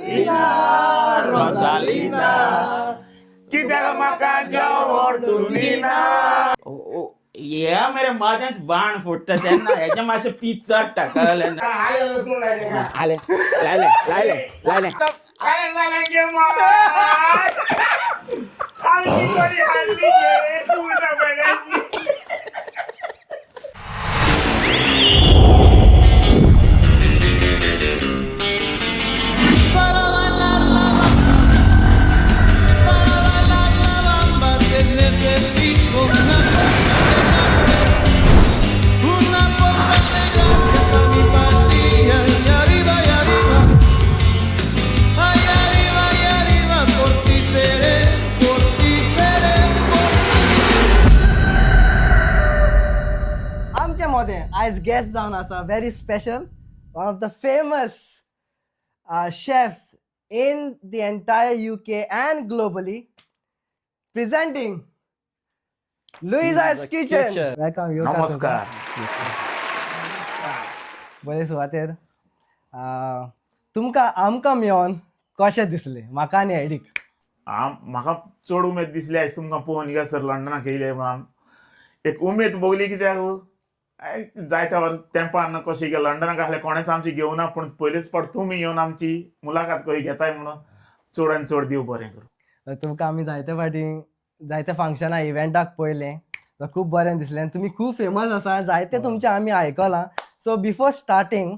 Ina, Rosalina, कित्याक म्हाका जेवण दिना. या मरे माझ्याच बाण फुटता तेन्ना हेच्या मातशें पीच चडटा कळलें ना. आले लायले लायले लायले आमच्यामध्ये आज गेस्ट जावन आसा very special one of the famous chefs in the entire UK and globally presenting Louisa's Kitchen. Welcome. नमस्कार. बरे सुवातेर तुमकां आमकां मेळोन कशें दिसलें म्हाका आनी एडीक? म्हाका चड उमेद दिसली आयज तुमकां पळोवन हिंगासर लंडनाक येयले म्हणून. एक उमेद भोगली कित्याक जायत्या तेंपान कशें गे लंडनाक आहले कोणेच आमची घेवना पूण पयलेच फावट तुमी येवन आमची मुलाखत कशी घेताय म्हणून चड आनी चड देव बरें करूं. तुमकां आमी जायते फावटी जायते फंक्शनां इव्हेंटाक पळयलें खूब बरें दिसलें आनी तुमी खूब फेमस आसा जायते तुमचें आमी आयकलां. सो बिफोर स्टार्टींग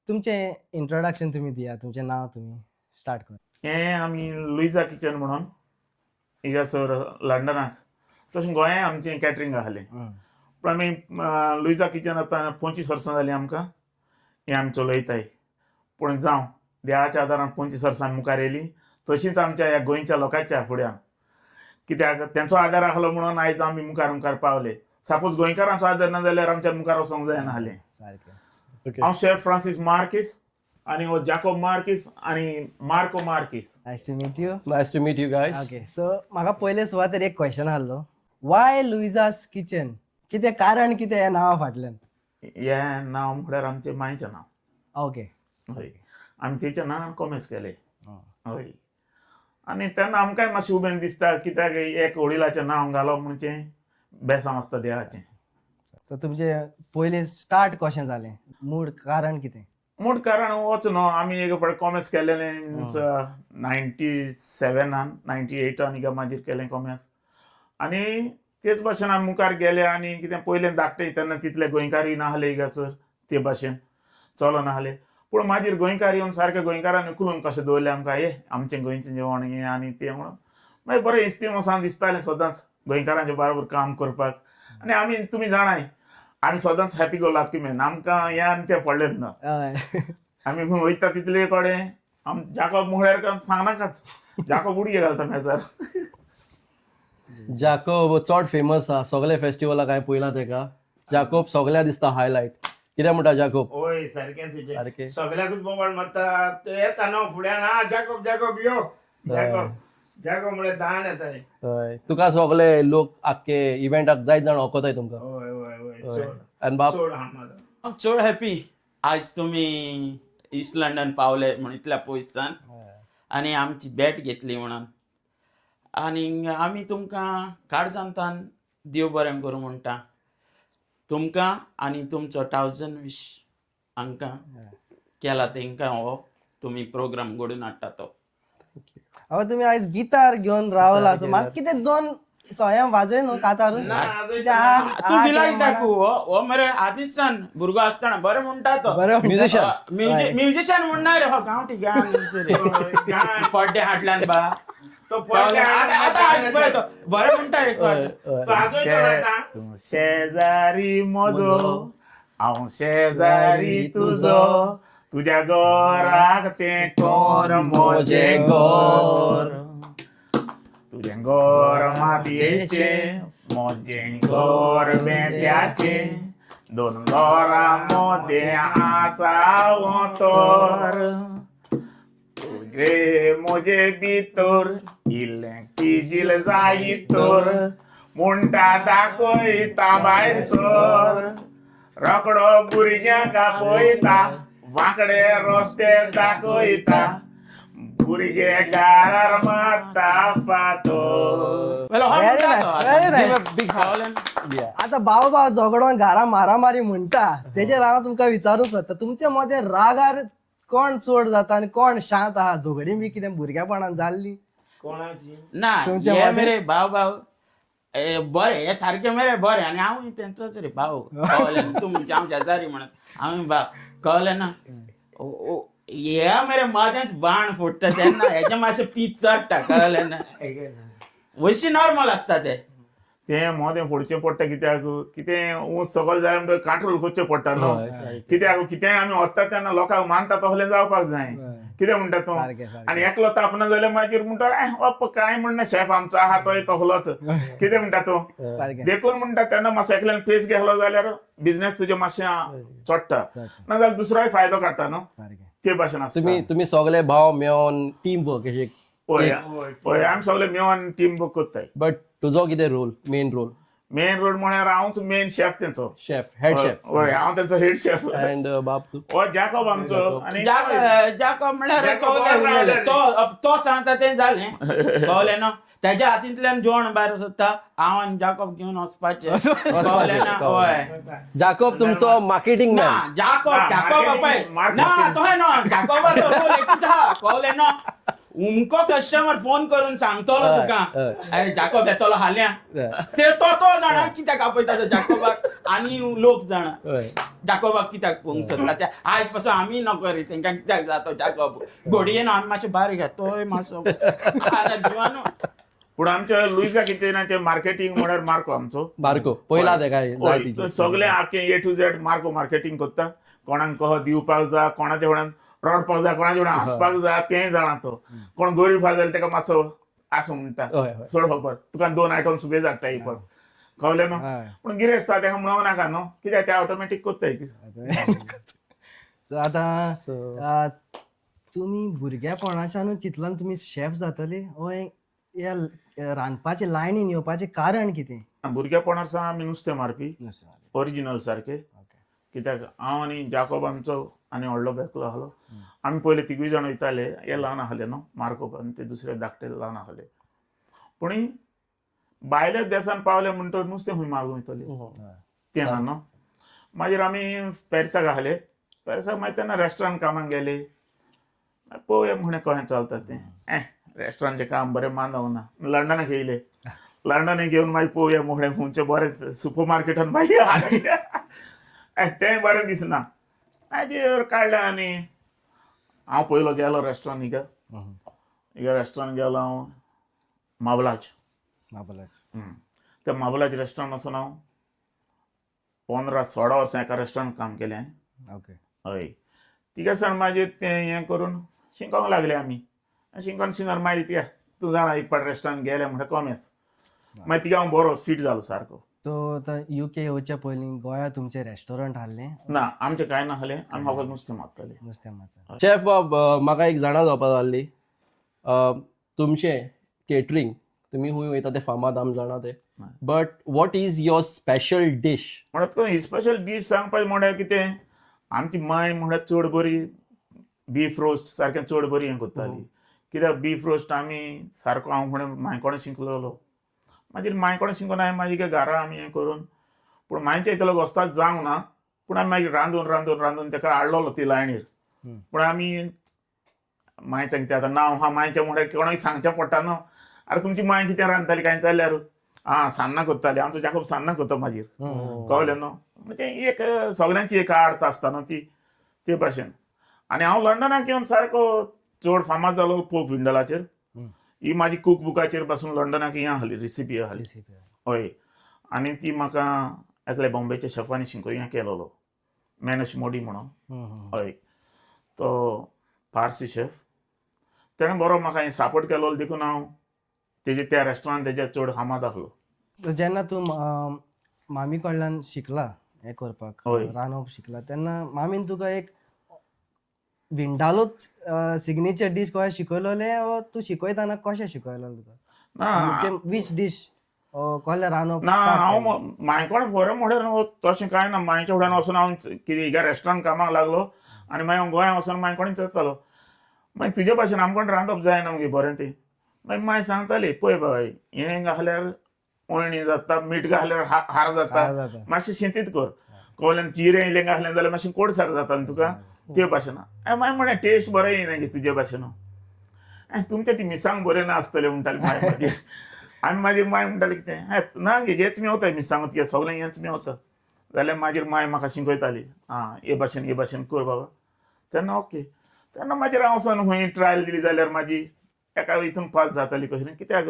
तुमचें इंट्रोडक्शन तुमी दियात, तुमचें नांव तुमी स्टार्ट कर. हें आमी लुइजा किचन म्हणून हिंगासर लंडनाक तशें गोंयांत आमचें कॅटरिंग आहलें पूण आमी लुइजा किचन आतां 25 वर्सां जालीं आमकां हें आमी चलयताय. पूण जावं देवाच्या आदारान 25 वर्सां मुखार येयलीं तशींच आमच्या ह्या गोंयच्या लोकांच्या फुड्यान कित्याक तेंचो आदार आहलो म्हणून आयज आमी मुखार मुखार पावले. सपोज गोंयकारांचो आदार ना जाल्यार आमच्या मुखार वचोंक जायनाहलें. हांव शेफ फ्रांसीस मार्कीस आणि हो जाकोब मार्कीस आणि Marco Marques. Nice to meet you. Nice to meet you guys. Okay, so म्हाका पयले सुवातेर एक क्वेश्चन आहलो, वाय लुइजास किचन? कितें कारण कितें ह्या नांवा फाटल्यान? हें नांव म्हळ्यार आमचें मांयचें नांव. ओके. हय, आमी तेचें नांव कॉमेस केलें. हय, आनी तेन्ना आमकांय मातशें उमेद दिसता कित्याक एक वडिलाचें नांव घालप म्हणजे बेसांव आसता देवाचें. तर तुमचें पयलें स्टार्ट कशें जालें? मूळ कारण कितें? मूळ कारण होच न्हू, आमी एक फावट कॉमेर्स केलेलें 97 98 हिंगा मागीर केलें कॉमेर्स आनी तेच भाशेन आमी मुखार गेले आनी कितें पयलें धाकटे तेन्ना तितले गोंयकारी नाहले हिंगासर ते भाशेन चलनाहले. पूण मागीर गोंयकार येवन सारके गोंयकारांनी उखलून कशें दवरलें आमकां हे आमचें गोंयचें जेवण हें आनी तें म्हणून मागीर बरें इस्तीम वचोन दिसतालें सदांच गोंयकारांचे बरोबर काम करपाक. आनी आमी तुमी जाणाय आमी सदांच हॅपी गो लकी मॅन, आमकां हें आनी तें पडलेंच ना. आमी खंय वयता तितले कडेन जाकोब म्हळ्यार सांगनाकाच, जाकोब उडये घालता मेजार. जाकोब चड फेमस आहा सगळे फेस्टिवलाक हांवें पयलां तेका. जाकोब सगळ्या दिसता हायलायट. कितें म्हणटा जाकोब? ओय सारकें तुजें. सारकें. सगळ्याकूच बोवाळ मारता ते येता न्हू फुड्यान हा जाकोब जाकोब यो जाकोब जाकोब म्हळ्यार धान येताय. हय, तुका सगळे लोक आख्खे इव्हेंटाक जायत जाण वळखताय तुमकां. ओय ओय ओय हय. चड आनी बाप चड हा म्हाजो. हांव चड हॅपी आज तुमी इस्ट लंडन पावले म्हण इतल्या पयसान आनी आमची भेट घेतली म्हणून. आनी आमी तुमकां काळजांतान देव बरें करूं म्हणटा तुमकां आनी तुमचो 1000 विश हांकां केला तेंकां हो तुमी प्रोग्राम घडोवन हाडटा तो. हय, तुमी आयज गिटार घेवन रावला, सो म्हाका कितें दोन सोयां वाजय न्हू कातार. तूं भिलायता हो मरे आदीसान भुरगो आसतना बरें म्हणटा तो. म्युझिशियन. म्युझिशियन म्हणना रे हो गांवठी गान पड्डे हाटल्यान बा तो बरें म्हणटा एक तूं शेजारी म्हजो हांव शेजारी तुजो तुज्या घराक तें कोर म्हजें घर तुजें घर मातयेचें म्हजें घर बेत्याचें दोन घरां मदें आसा तर तुजे म्हजे भितर इल्लें किजील जायी तर म्हणटा दाखयता भायर सर रोकडो भुरग्यांक आपयता वांकडे रस्ते दाखयता भुरगे गारार माता पातो. Well, how Very much nice, that? very Give nice. a big hand. Yeah. आता भाव भाव झगडून घरा मारामारी म्हणटा तेजेर हांव तुमकां विचारूंक सोदता तुमच्या मते रागार कोण चड जाता आनी कोण शांत आहा झगडी बी कितें भुरगेपणान जाल्ली कोणाची ना तुमच्या हे मते? मेरे भाव बरे हे सारखे मेरे बरे आणि हांव तेंचोच रे भाव कळलें तुमचे आमच्या जारी म्हणत हांव भाव कळलें ना हे मेरे मदेंच बाण फोडटा तेन्ना हेचे मातशें पीच चडटा कळलें ना वयशी नॉर्मल आसता ते ते मोदें फोडचें पडटा कित्याक कितें ऊस सकयल जाय म्हणटकीर कांठूल करचें पडटा न्हू हय, सारकें. कित्याक कितेंय आमी वता तेन्ना लोकांक मानता तसलें जावपाक जाय कितें म्हणटा तूं सारकें, सारकें. आनी एकलो तापना जाल्यार मागीर म्हणटा अप्प काय म्हणना शेफ आमचो आहा तोय तसलोच कितें म्हणटा तूं सारकें देखून म्हणटा तेन्ना मातसो एकल्यान पेस घेतलो जाल्यार बिझनेस तुजें मातशें चडटा नाजाल्यार दुसरोय फायदो काडटा न्हू सारकें ते भाशेन आसता तुम्ही सगळे भाव मेळोन टीम वर्क अशें पळय पळय आमी सगळे मेळोन टीम वर्क कोत्ताय बट तुजो कितें role main role main road म्हळ्यार हांवच मेन शेफ तेंचो शेफ हेड शेफ हय हांव तेंचो हेड शेफ अँड बाप तू हो जॅकॉब आमचो आनी जाको म्हणल्यार जाको सगळे बरो उरलेले रावले. तो सांगता तें जालें कळलें न्हू तेज्या हातींतल्यान जेवण भायर सरता हांव आनी जाकोब घेवन वचपाचें कळलें ना हय जाकोब तुमचो मार्केटिंग ना मॅन जाकोब पळय ना तोय न्हू जाकोबाचो रोल एकूच आहा कळलें न्हू उमको कस्टमर फोन करून सांगतलो हय, तुका हय. अरे जाकोब येतलो हाल्या ते तो जाणा कित्याक आपयता तो जाकोबाक आनी लोक जाणा जाकोबाक कित्याक पळोवंक सोदता ते आयज पासून आमी नको रे तेंकां कित्याक जातो जाकोब घोडयेन आमी मातशें भायर घे तोय मातसो जिवान पूण आमच्या लुइजा किचनाचें मार्केटिंग म्हळ्यार मार्को आमचो मार्को पयला ते काय जाय हय, तिचे. सगळे आख्खें ए टू झेड मार्को मार्केटिंग कोत्ता कोणाक कहो दिवपाक जाय कोणाच्या फुड्यान रडपाक जाय कोणाच्या फुड्यान हांसपाक जाय तेंय जाणा तो कोण गरीब आसा जाल्यार तेका मातसो आसूं म्हणटा हय, हय. सोड खबर तुका 2 आयटम सुबेज हाडटा ही पण कळलें न्हू हय. पूण गिरेस्त आसा तेका म्हणूंक नाका न्हू कित्याक ते ऑटोमॅटीक कोत्ताय ती सो आतां तुमी भुरगेपणाच्यानूच चिंतल्यान तुमी शेफ जातले ओय ह्या रांदपाचे लायनीन येवपाचें कारण कितें भुरगेपणासान आमी नुस्तें मारपी ओरिजिनल सारके कित्याक हांव आनी जाकोब आमचो आनी व्हडलो बेकलो आसलो आमी पयले तिगूय जाण वयताले हे ल्हान आसले न्हू मार्कोप आनी ते दुसरे धाकटे ल्हान आसले पूण भायल्या देशान पावले म्हणटकीर नुस्तें खंय मागूं वयतले तें आहा न्हू मागीर आमी पॅरिसाक आसले पॅरिसाक मागीर तेन्ना रेस्टॉरंट कामाक गेले पळोवया म्हणे कशें चलता तें रेस्टॉरंटचें काम बरें मानवंक ना लंडनाक येयले लंडनाक घेवन मागीर पळोवया म्हणे खंयचे बरें सुपर मार्केटान मागीर हाडले तें बरें दिसना मागीर काडलें आनी हांव पयलो गेलो रेस्टॉरंट हिका रेस्टॉरंट गेलो हांव माबलाज त्या माबलाज रेस्टॉरंट वचून हांव 15-16 वर्सां एका रेस्टॉरंट काम केलें ओके हय तिका सावन मागीर तें हें करून शिकोंक लागले आमी शिकोन मागीर तिका तूं जाणा एक पाट रेस्टॉरंट गेलें म्हणटा कमेस मागीर तिका हांव बरो फीट जालो सारको सो आतां UK येवच्या पयलीं गोंयांत तुमचें रेस्टॉरंट आहलें ना आमचें कांय नासलें आमी फकत नुस्तें मारताले नुस्तें मारता शेफ बाब म्हाका एक जाणा जावपा जाल्ली तुमचें केटरिंग तुमी खंय वयता ते फामाद आमी जाणा ते but what is your special dish म्हणत तुका ही स्पेशल डीश सांगपाचें म्हळ्यार कितें आमची माय म्हळ्यार चड बरी बीफ रोस्ट सारकें चड बरी हें करताली कित्याक बीफ रोस्ट आमी सारको हांव म्हण मायकोणा शिकलोलो मागीर मायकोणा शिकून हांवें मागीर घरा आमी हें करून पूण मायच्या इतलो वस्ताद जावंक ना पूण आमी मागीर रांदून रांदून रांदून तेका हाडलोलो ती लायणीर पूण आमी मायचें कितें आतां नांव आहा मायचें म्हळ्यार कोणाक सांगचें पडटा न्हू आरे तुमची माय कितें रांदताली काय जाल्यार सान्नां करताली आमचो जाकोब सान्नां करता मागीर कळ्ळें न्हू म्हणजे एक सगळ्यांची एक आर्त आसता न्हू ती ते भाशेन आनी हांव लंडनाक येवन सारको चड फामाद जालो पोप विंडलाचेर ही म्हाजी कूक बुकाचेर पासून लंडनाक हें आहली रेसिपी आहली हय आनी ती म्हाका एकल्या बॉम्बेच्या शेफांनी हें केलोलो मॅनश मोडी म्हणून हय तो फार्सी शेफ तेणें बरो म्हाका हें सापोर्ट केलो देखून हांव तेजे त्या रेस्टॉरंट तेज्या चड फामाद आसलो सो जेन्ना तूं मामी कडल्यान शिकला हें करपाक हय. रांदप शिकला तेन्ना मामीन तुका एक विंडालोच सिग्नेचर डीश कशें शिकयलोलें वो तूं शिकयताना कशें शिकयलो तुका ना वीच डीश कसलें रांदप ना हांव मायकोण फॉरेन म्हळ्यार तशें कांय ना मायच्या फुड्यान वचून हांव कितें हिका रेस्टॉरंट कामाक लागलो आनी मागीर हांव गोंया वचून मायकोणीच जातालो मागीर तुजे भाशेन आमकां रांदप जायना मगे बरें तें मागीर माय सांगताली पळय बाय हें घाल्यार अळणी जाता मीठ घाल्यार हार काय जाता जाता मातशें शिंतीत कर कोवल्यान चिरें इल्लें घातलें जाल्यार मातशें कोडसार जाता न्ही तुका ते भाशेन मागीर म्हळें टेस्ट बरें येना गे तुजे भाशेन तुमच्या ती मिरसांग बऱ्यो ना आसतल्यो म्हणटाली माय मागीर आनी मागीर माय म्हणटाली कितें ना गे हेच मेवता मिरसांग तुगे सगळें हेंच मेवता जाल्यार मागीर माय म्हाका शिकयताली हे भाशेन कर बाबा तेन्ना ओके तेन्ना मागीर हांव वचोन खंय ट्रायल दिली जाल्यार म्हाजी एका हितून पास जाताली कशी कित्याक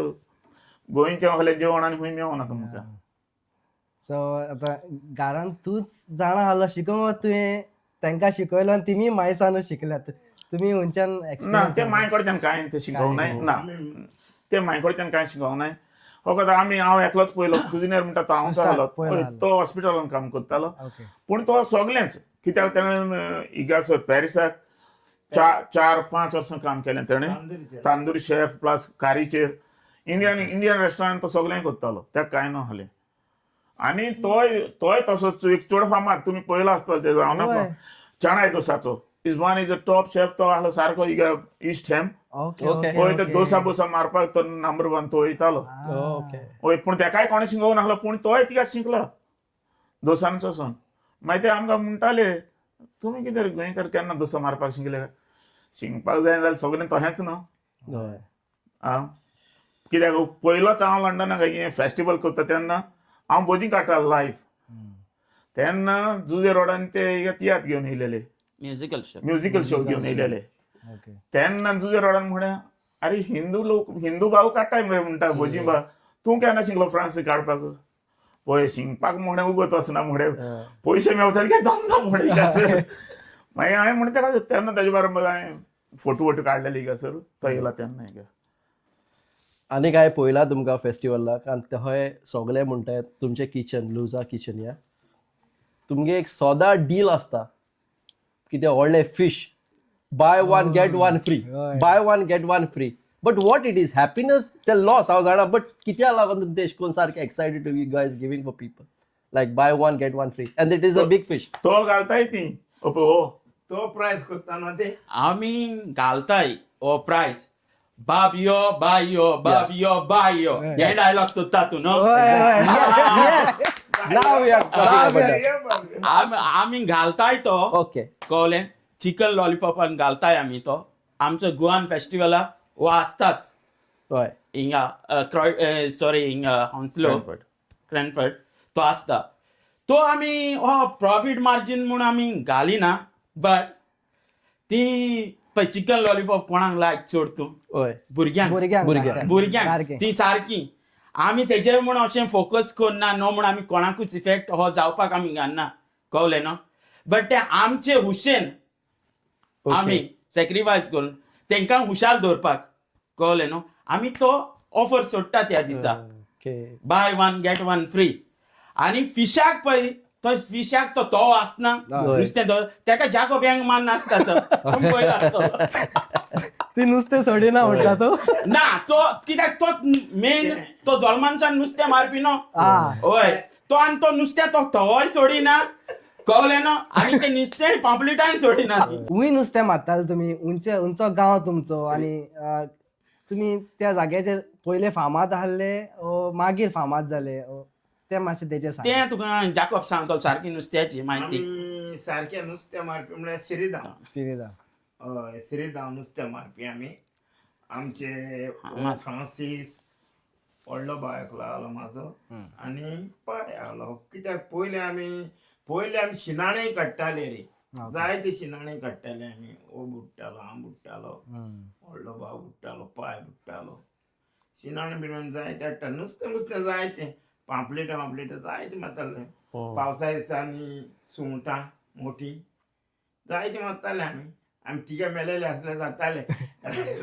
गोंयचें असलें जेवण आनी खंय मेवना तुमकां सो आता घरान तूच जाणा आहलो शिकोवंक तुवें तांकां शिकयलो आनी तिमी मायसानूच शिकल्यात तुम्ही खंयच्यान ना experience ते माय कडच्यान कांय ते शिकोवंक नाय ना ते माय कडच्यान कांय शिकोवंक नाय फकत हांव एकलोच पयलो कुजिनेर म्हणटा तो हांव Start, पयलो जालो आहलो. तो हॉस्पिटलान काम करतालो ओके पूण तो सगळेंच कित्याक ताणें हिंगासर पॅरिसाक 4-5 वर्सां काम केलें ताणें Tandur chef plus कारीचेर Indian restaurant तो सगळें करतालो ताका कांय ना आहलें आनी तोय तसोच एक चड फामाद तुमी पयलो आसतलो तेजो हांव नाका होय. चणाय दोसाचो इजबान इज अ टॉप शेफ तो आहलो सारको हिंगा east ham okay okay. Okay पळय तो दोसा बोसा मारपाक तो नंबर 1 तो वयतालो ओके वय पूण तेकाय कोणें शिकोवंक नासलो पूण तोय तिका शिकलो दोसांचो सोन मागीर ते आमकां म्हणटाले तुमी कितें गोंयकार केन्ना दोसा मारपाक शिकले शिकपाक जाय जाल्यार सगळें तोहेंच न्हू हय आं कित्याक पयलोच हांव लंडनाक हें फेस्टिवल करता तेन्ना हांव भजी काडटालो लायव्ह तेन्ना जुजे रोडान ते तियात घेवन येयलेले म्युझिकल शो म्युझिकल शो घेवन येयलेले ओके तेन्ना जुजे रोडान म्हणे अरे हिंदू भाव काडटाय मरे म्हणटा भजी बा तूं केन्ना शिकलो फ्रांस काडपाक पळय शिंकपाक म्हणे उगत वचना म्हणे पयशे मेवताले काय धंदो म्हणे हिंगासर मागीर हांवें म्हणटा ताका तेन्ना ताजे बरोबर हांवें फोटो काडलेले हिंगासर तो येयला तेन्ना हिंगा आनी काय पयला तुमकां फेस्टिवलाक आनी थंय सगळे म्हणटात तुमचें किचन लुजा किचन या तुमगे एक सोदा डील आसता कितें व्हडलें fish buy one get one free हय. Buy one get one free but what it is happiness ते लॉस हांव जाणा बट कित्याक लागून तुमचे अशें करून सारकें excited to you guys giving for people like buy one get one free and it is a big fish तो घालताय ती हो तो प्राइस करता ना ते आमी घालताय ओ प्रायस बाब यो बाय यो बाब यो बाय यो हे डायलॉग सोदता तू न्हू yes now we are talking about that आमी घालताय तो okay कळलें चिकन लॉलीपॉपान घालताय आमी तो आमचो गोवान फेस्टिवला हो आसताच हय हिंगा सॉरी हिंगा हॉन्सलो क्रॅनफर्ड तो आसता तो आमी हो प्रॉफिट मार्जीन म्हूण आमी घालिना बट ती पळय चिकन लॉलीपॉप कोणाक लायक चड तूं हय भुरग्यांक भुरग्यांक सारकें. ती सारकी आमी तेजेर म्हूण अशें फोकस करना न्हू म्हूण आमी कोणाकूच इफेक्ट हो जावपाक आमी घालना कळ्ळें न्हू बट ते आमचे हुशेन आमी सॅक्रिफायस करून तांकां हुशार दवरपाक कळ्ळें न्हू आमी तो ऑफर सोडटा त्या दिसा okay bye one get one free आनी फिशाक पळय तो फिशाक तो तोव आसना हय. नुस्तें तेका जागो बँक मान नासता तो तुमी पळयला आसतलो. ती नुस्तें सोडिना म्हणटा तो ना तो कित्याक तो मेन तो जल्मानसान नुस्तें मारपी न्हू हय तो आनी तो नुस्तें तो तोवय सोडिना कळ्ळें न्हू आनी ते नुस्तें पांपलेटाय सोडिना खूंय नुस्तें मारताले तुमी उंचो गांव तुमचो आनी तुमी त्या जाग्याचेर पयले फामाद आहले मागीर फामाद जाले ते मातशें तेजेर सांग तें तुका जाकोब सांगतलो सारकी नुस्त्याची म्हायती आमी सारखे नुस्तें मारपी म्हळ्यार सिरिदांव सिरिजा हय सिरिदांव नुस्तें मारपी आमी आमचे फ्रांसीस व्हडलो बायक लागलो म्हाजो आनी पाय आहलो कित्याक पयलीं आमी शिनाणेय काडटाले रे जायते शिनाणे काडटाले आमी ओ बुडटालो हांव बुडटालो व्हडलो भाव बुडटालो पाय बुडटालो शिनाणे बिनाणे जायते हाडटा नुस्तें जायते पांपलेटां जायते मारताले पावसा दिसांनी सुंगटां मोठी जायते मारताले आमी तिगे मेलेले आसले जाताले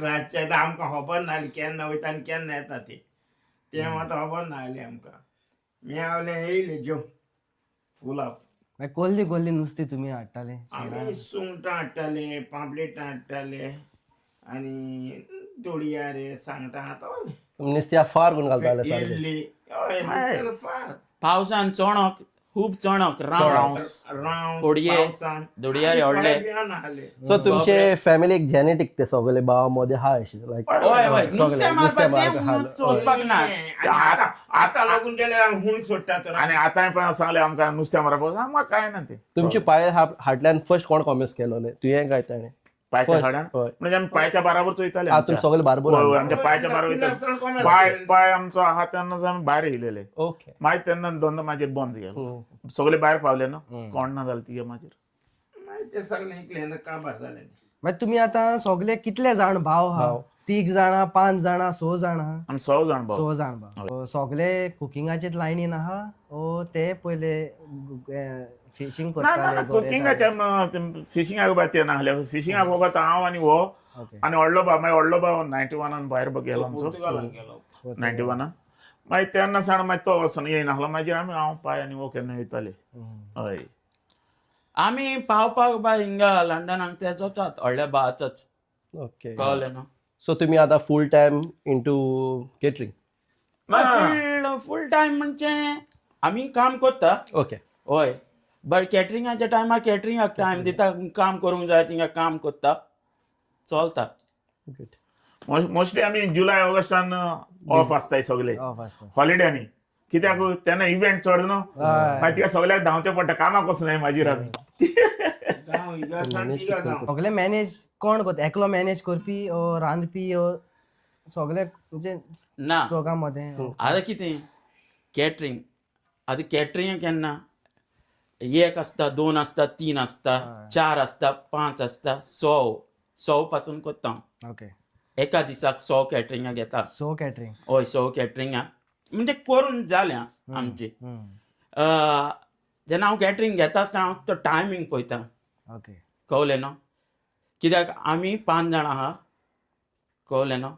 रातचे आमकां खबर नासली केन्ना वयता आनी केन्ना येता ते मात खबर नासली आमकां मेवले येयले ज्यो फुलाप कोल्ली नुस्तें तुमी हाडटाले आमी सुंगटां हाडटाले पांपलेटां हाडटाले आनी दोडया रे सांगटां हाडटाले नुस्त्या फार करून घालताले सारकें इल्ली हय नुस्त्याचो फार पावसान चोणोक खूब चणक रावंड उडये, पावसान दोडयारे आनी व्हडले. थोडे बियाण आहले. सो तुमचे फॅमिलीक जेनेटिक ते सगळे भावामध्ये हा लायक हय हय नुस्तें मारपाक ते वचपाक ना. आणि आता लागून गेल्यार हुण सोडटा तर आणि आता पण सांगले आमकां नुस्त्या मारपाक आमकां काय ना ते तुमचे पाय हाटल्यान फर्स्ट कोण कॉमेस केलोले तुवें काय ताणें पायच्या First, हाड्यान हय. म्हणजे आमी पायच्या बाराबर चोयताले हा तुम सगळे बारबर होय, होय, आमच्या पायच्या बाराबर कितल्या वयताले. वर्सां कॉमर्स पाय केलें? पाय आमचो आहा तेन्नाच आमी भायर येयलेले ओके मागीर तेन्ना धंदो म्हाजेर बंद केलो सगळे भायर पावले न्हू कोण ना जालें तिगे मागीर मागीर ते सगळे इकले काबार जाले. मागीर तुमी आतां सगळे कितले जाण भाव हा भाव. 3 जाणां 5 जाणां 6 जाणां आमी 6 जाण भाव 6 जाण भाव सगळे कुकिंगाचेच लायनीन आहा ओ ते पयले फिशींग ना ना करताले कुकिंगाच्या फिशिंगाक बाय ते नाहले फिशिंगाक वगत हांव आनी हो ओके आनी व्हडलो भाव मागीर व्हडलो भाव 91 भायर गेलो आमचो पुर्तुगालाक गेलो. 91 मागीर तेन्ना साण मागीर तो वचून येयनाहलो मागीर आमी हांव पाय आनी वो केन्ना वयताले हय आमी पावपाक बाय हिंगा लंडनाक ते वचात व्हडल्या भावाचोच ओके कळ्ळें न्हू. सो तुमी आतां full time into catering full time म्हणजे आमी काम करता ओके हय बट कॅटरिंगाच्या टायमार कॅटरिंगाक टायम दिता काम करूंक जाय थिंगा काम करता चलता. गुड मोस्टली आमी जुलय ऑगस्टान ऑफ आसताय सगळे ऑफ आसता हॉलिडेनी कित्याक तेन्ना इव्हेंट चड न्हू मागीर तिका सगळ्याक धांवचें पडटा कामाक वचून जाय मागीर आमी गांव हिगासान तिगा गांव. सगळे मॅनेज कोण करता एकलो मॅनेज करपी ओ रांदपी ओ सगळे म्हणजे ना चौगां मध्ये आतां कितें कॅटरिंग आतां कॅटरिंग केन्ना 1 आसता 2 आसता 3 आसता 4 आसता 5 आसता 100 पासून करता ओके एका दिसाक 100 कॅटरिंगाक येता सो कॅटरिंग हय 100 कॅटरिंगाक म्हणजे करून जालें आमची जेन्ना हांव कॅटरिंग घेता आसतना हांव तो टायमींग पळयता ओके कळ्ळें न्हू कित्याक आमी 5 जाण आहा कळ्ळें न्हू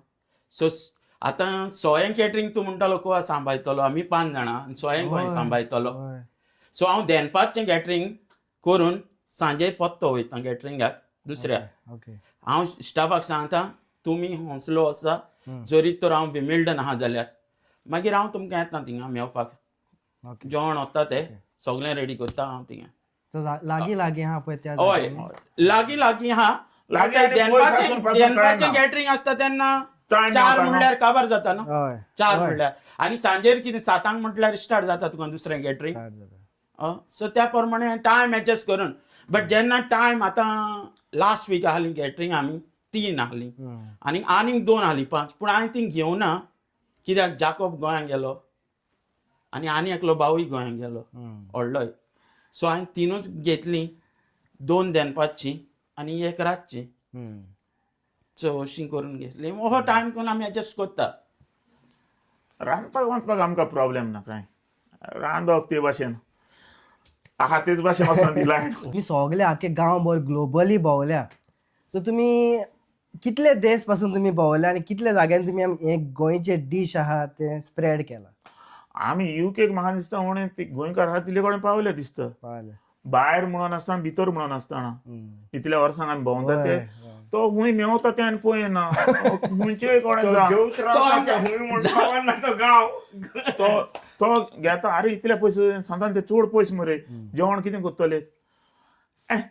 सो आतां 100 कॅटरिंग तूं म्हणटालो कोण सांबाळटलो आमी 5 जाणां आनी 100 कोण सांबाळटलो सो हांव दनपारचें कॅटरिंग करून सांजे पोत्तो वयता कॅटरिंगाक दुसऱ्या ओके हांव स्टाफाक सांगता तुमी हॉस्लो आसा जरी तर हांव विमिल्डन आहा जाल्यार मागीर हांव तुमकां येता थिंगा मेवपाक ओके जेवण वता तें सगळें रेडी करता हांव थिंगा सो लागीं हा पळय त्या हय लागीं हा लागीं आनी पयस आसून पासून दनपारचें कळना. कॅटरिंग आसता तेन्ना Time 4 मेळटा न्हू. म्हणल्यार काबार जाता न्हू हय 4 म्हणल्यार आनी सांजेर कितें 7 म्हटल्यार स्टार्ट जाता तुका दुसरें कॅटरिंग सो त्या प्रमाणे टायम एडजस्ट करून बट जेन्ना टायम आतां लास्ट वीक आहली कॅटरिंग आमी 3 आहली आनीक 2 आहली 5 पूण हांवें ती घेवना कित्याक जाकोब गोंयांक गेलो आनी एकलो भावूय गोंयांक गेलो व्हडलोय सो हांवें 3च घेतली 2 दनपारची आनी 1 रातची सो अशी करून घेतली हो टायम करून आमी एडजस्ट करता. रांदपाक वचपाक आमकां प्रॉब्लेम ना कांय रांदप ते भाशेन आहा तेच भाशेन वचून दिला तुम्ही सगळे आखे गांवभर ग्लोबली भोंवल्या सो तुम्ही कितले देश पासून तुम्ही भोंवल्या आनी कितले जाग्यान तुम्ही एक गोंयचे डीश आहा ते स्प्रेड केला आमी युकेक म्हाका दिसता म्हणे ते गोंयकार आहा तिले कडेन पावले दिसता पावले भायर म्हणून आसतना भितर म्हणून आसतना इतल्या वर्सांक आमी भोंवता ते तो हुंय मेवता ते आनी पळयना हुंयचे कडेन जा जेवत रावता ते हुंय म्हूण पावना तो गांव. तो घेता अरे इतले पयस सांगता ते चड पयस मरे जेवण कितें करतले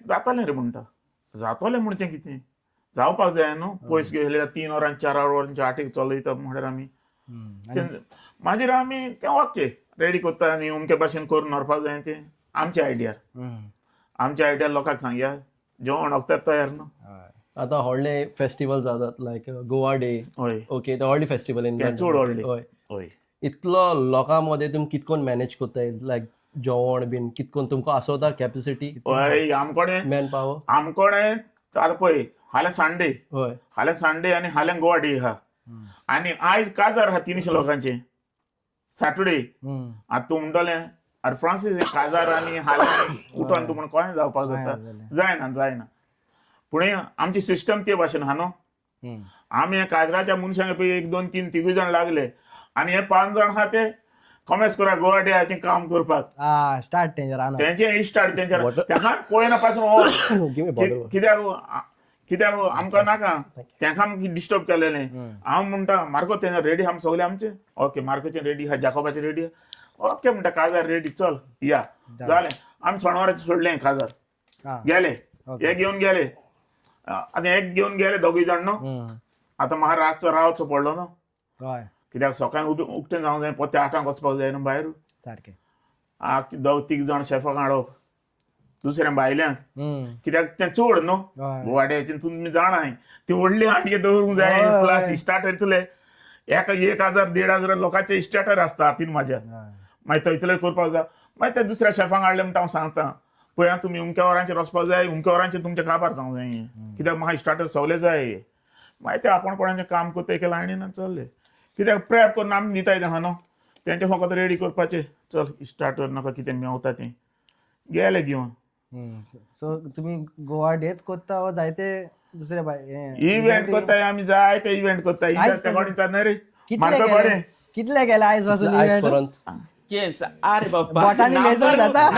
जातालें रे म्हणटा जातलें म्हणचें कितें जावपाक जाय न्हू पयस गेले 3 वरां 4 वरांचे आटीक चलयता म्हळ्यार आमी मागीर आमी तें ओके रेडी करता आनी अमके भाशेन करून व्हरपाक जाय तें आमचे आयडिया लोकांक सांगया जेवण वखदाक तयार न्हू आतां व्हडले फेस्टिवल जातात लायक गोवा डे हय ओके ते व्हडली फेस्टिवल इन चड व्हडली हय हय इतलो लोकां मदें तुमी कितकोन मॅनेज कोत्ताय लायक जेवण बीन कितकोन तुमकां आसोता कॅपेसिटी हय आमकोडे मॅन पावर आमकोडे आतां पळय फाल्यां संडे आनी फाल्यां गोवा डे आहा आनी आयज काजार आहा 300 लोकांचे सॅटरडे आतां तूं म्हणटलें अरे फ्रांसीस काजार आनी फाल्यां उठोन तूं म्हण कोणें जावपाक जाता जायना पूण आमची सिस्टम ते भाशेन आहा न्हू आमी हे काजराच्या मनशांक पळय 1 2 3 तिगूय जाण लागले आनी हे 5 जाण आहा ते कॉमेस करा गोवा डेचे काम करपाक स्टार्ट तेंचे तेंचे स्टार्ट तेंचे तेका पळयना पासून कित्याक आमकां नाका तेका डिस्टर्ब केलेलें हांव म्हणटा मार्को तें रेडी आहा सगळे आमचे ओके मार्कोचे रेडी आहा जाकोबाचे रेडी आहा ओके म्हणटा काजार रेडी चल या जालें आमी सोणवाराचें सोडलें काजार हा गेले ओके. हे घेवन गेले आनी एक घेवन गेले दोगूय जाण न्हू आतां म्हाका रातचो रावचो पडलो न्हू हय कित्याक सकाळीं उठून जावंक जाय पोते 8 वचपाक जाय न्हू भायर सारकें दोग तीग जाण शेफाक हाडप दुसऱ्या बायल्यांक कित्याक तें चड न्हू हय वाड्याचें तुमी जाणाय ती व्हडली हांडये दवरूंक जाय हय, प्लस हय. स्टार्टर येतले 1,000 1,500 लोकांचे स्टार्टर आसता हातीन म्हाज्या हय मागीर थंयतले करपाक जाय मागीर ते दुसऱ्या शेफांक हाडले म्हणटा हांव सांगता पळय आं तुमी उमक्या वरांचेर वचपाक जाय उमक्या वरांचेर तुमच्या काबार जावंक जाय कित्याक म्हाका स्टार्टर सवले जाय मागीर ते आपण कोणाचें काम कोताय केलें आनी ना चल्ले कित्याक प्रेप करून आमी दिताय तें न्हू तेंचे फकत रेडी करपाचें चल स्टार्टर नाका कितें मेवता तें गेले घेवन सो तुम्ही गोवा डेत कोत्ता व जायते दुसरे इव्हेंट कोताय आमी जाय ते इव्हेंट कोताय आयज ते कोणी चालना रे कितले मारता गेले बरें कितले गेले आयज पासून आयज event? पर्यंत केस अरे बाप्पा बोटांनी मेजर जाता?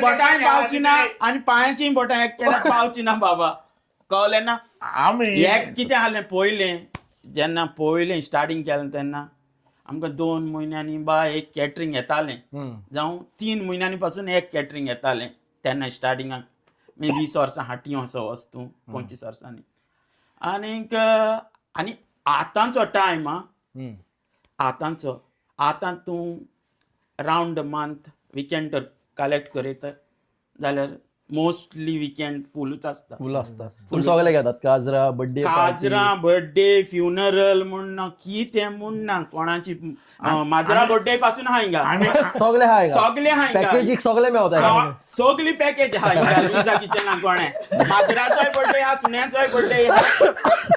बोटां पावची ना आणि पांयाची बोटां एक केल्या पावची ना बाबा कळलें ना आमी एक कितें जालें पयलें जेन्ना पयलें स्टार्टींग केलें तेन्ना आमकां 2 म्हयन्यांनी बा एक कॅटरिंग येतालें जावं 3 म्हयन्यांनी पासून एक कॅटरिंग येतालें तेन्ना स्टार्टिंगाक 20 वर्सां हाटी असो वस्तू 25 वर्सांनी आनीक आनी आतांचो टायम आतां तूं रावंड मंथ विकेंड कलेक्ट करयत जाल्यार मोस्टली विकेंड फुलूच आसता फुल आसता फुल सगळे घेतात काजरा बर्थडे काजरां बर्थडे फ्युनरल म्हूण ना कितें म्हूण ना कोणाची माजरा बर्थडे पासून आहा हिंगा सगळे हाय सगळे आहा हिंगा पॅकेजीक सगळे मेवता सगळी पॅकेज आहा हिंगा लुजा किचना कोणे माजराचोय बर्थडे आहा सुण्याचोय बर्थडे आहा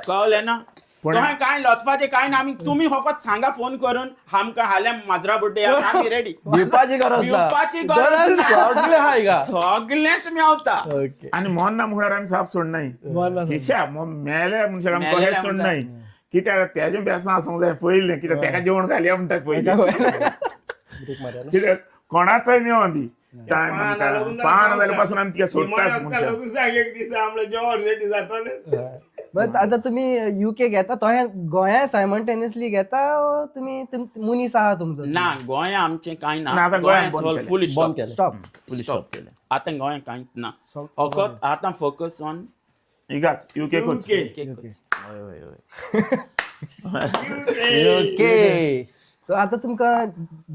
कळलें ना तोहें कांय लचपाचें कांय ना आमी तुमी फकत सांगा फोन करून आमकां हाल्या माजरा बर्थडे आमी रेडी दिवपाची गरज ना दिवपाची गरज ना. सगळे हाय का सगळेच मेवता ओके आनी मोन ना म्हणल्यार आमी साप सोडनाय मोन हिशा मेले म्हणशाक आमी मेले कशेंच सोडनाय कित्याक तेजें बेसां आसूंक जाय पयलें कित्याक तेका जेवण घालया म्हणटा पयलीं कित्याक कोणाचोय मेळोन दी टायम पान जाल्या पासून आमी तिका सोडटाच मनशाक एक दीस आमलें जेवण रेडी जातलें बट आता तुम्ही युके घेता तो गोंया सायमल्टेनियसली घेता व तुम्ही मुनीस आहा तुमचो ना गोंया आमचें कांय ना, ना आतां गोंयांत बंद केलें. फुल बंद केलें स्टॉप स्टॉप केलें आतां गोंया कांयच ना फकत आतां फोकस ऑन इगाच युके कोच ओके सो आता तुमकां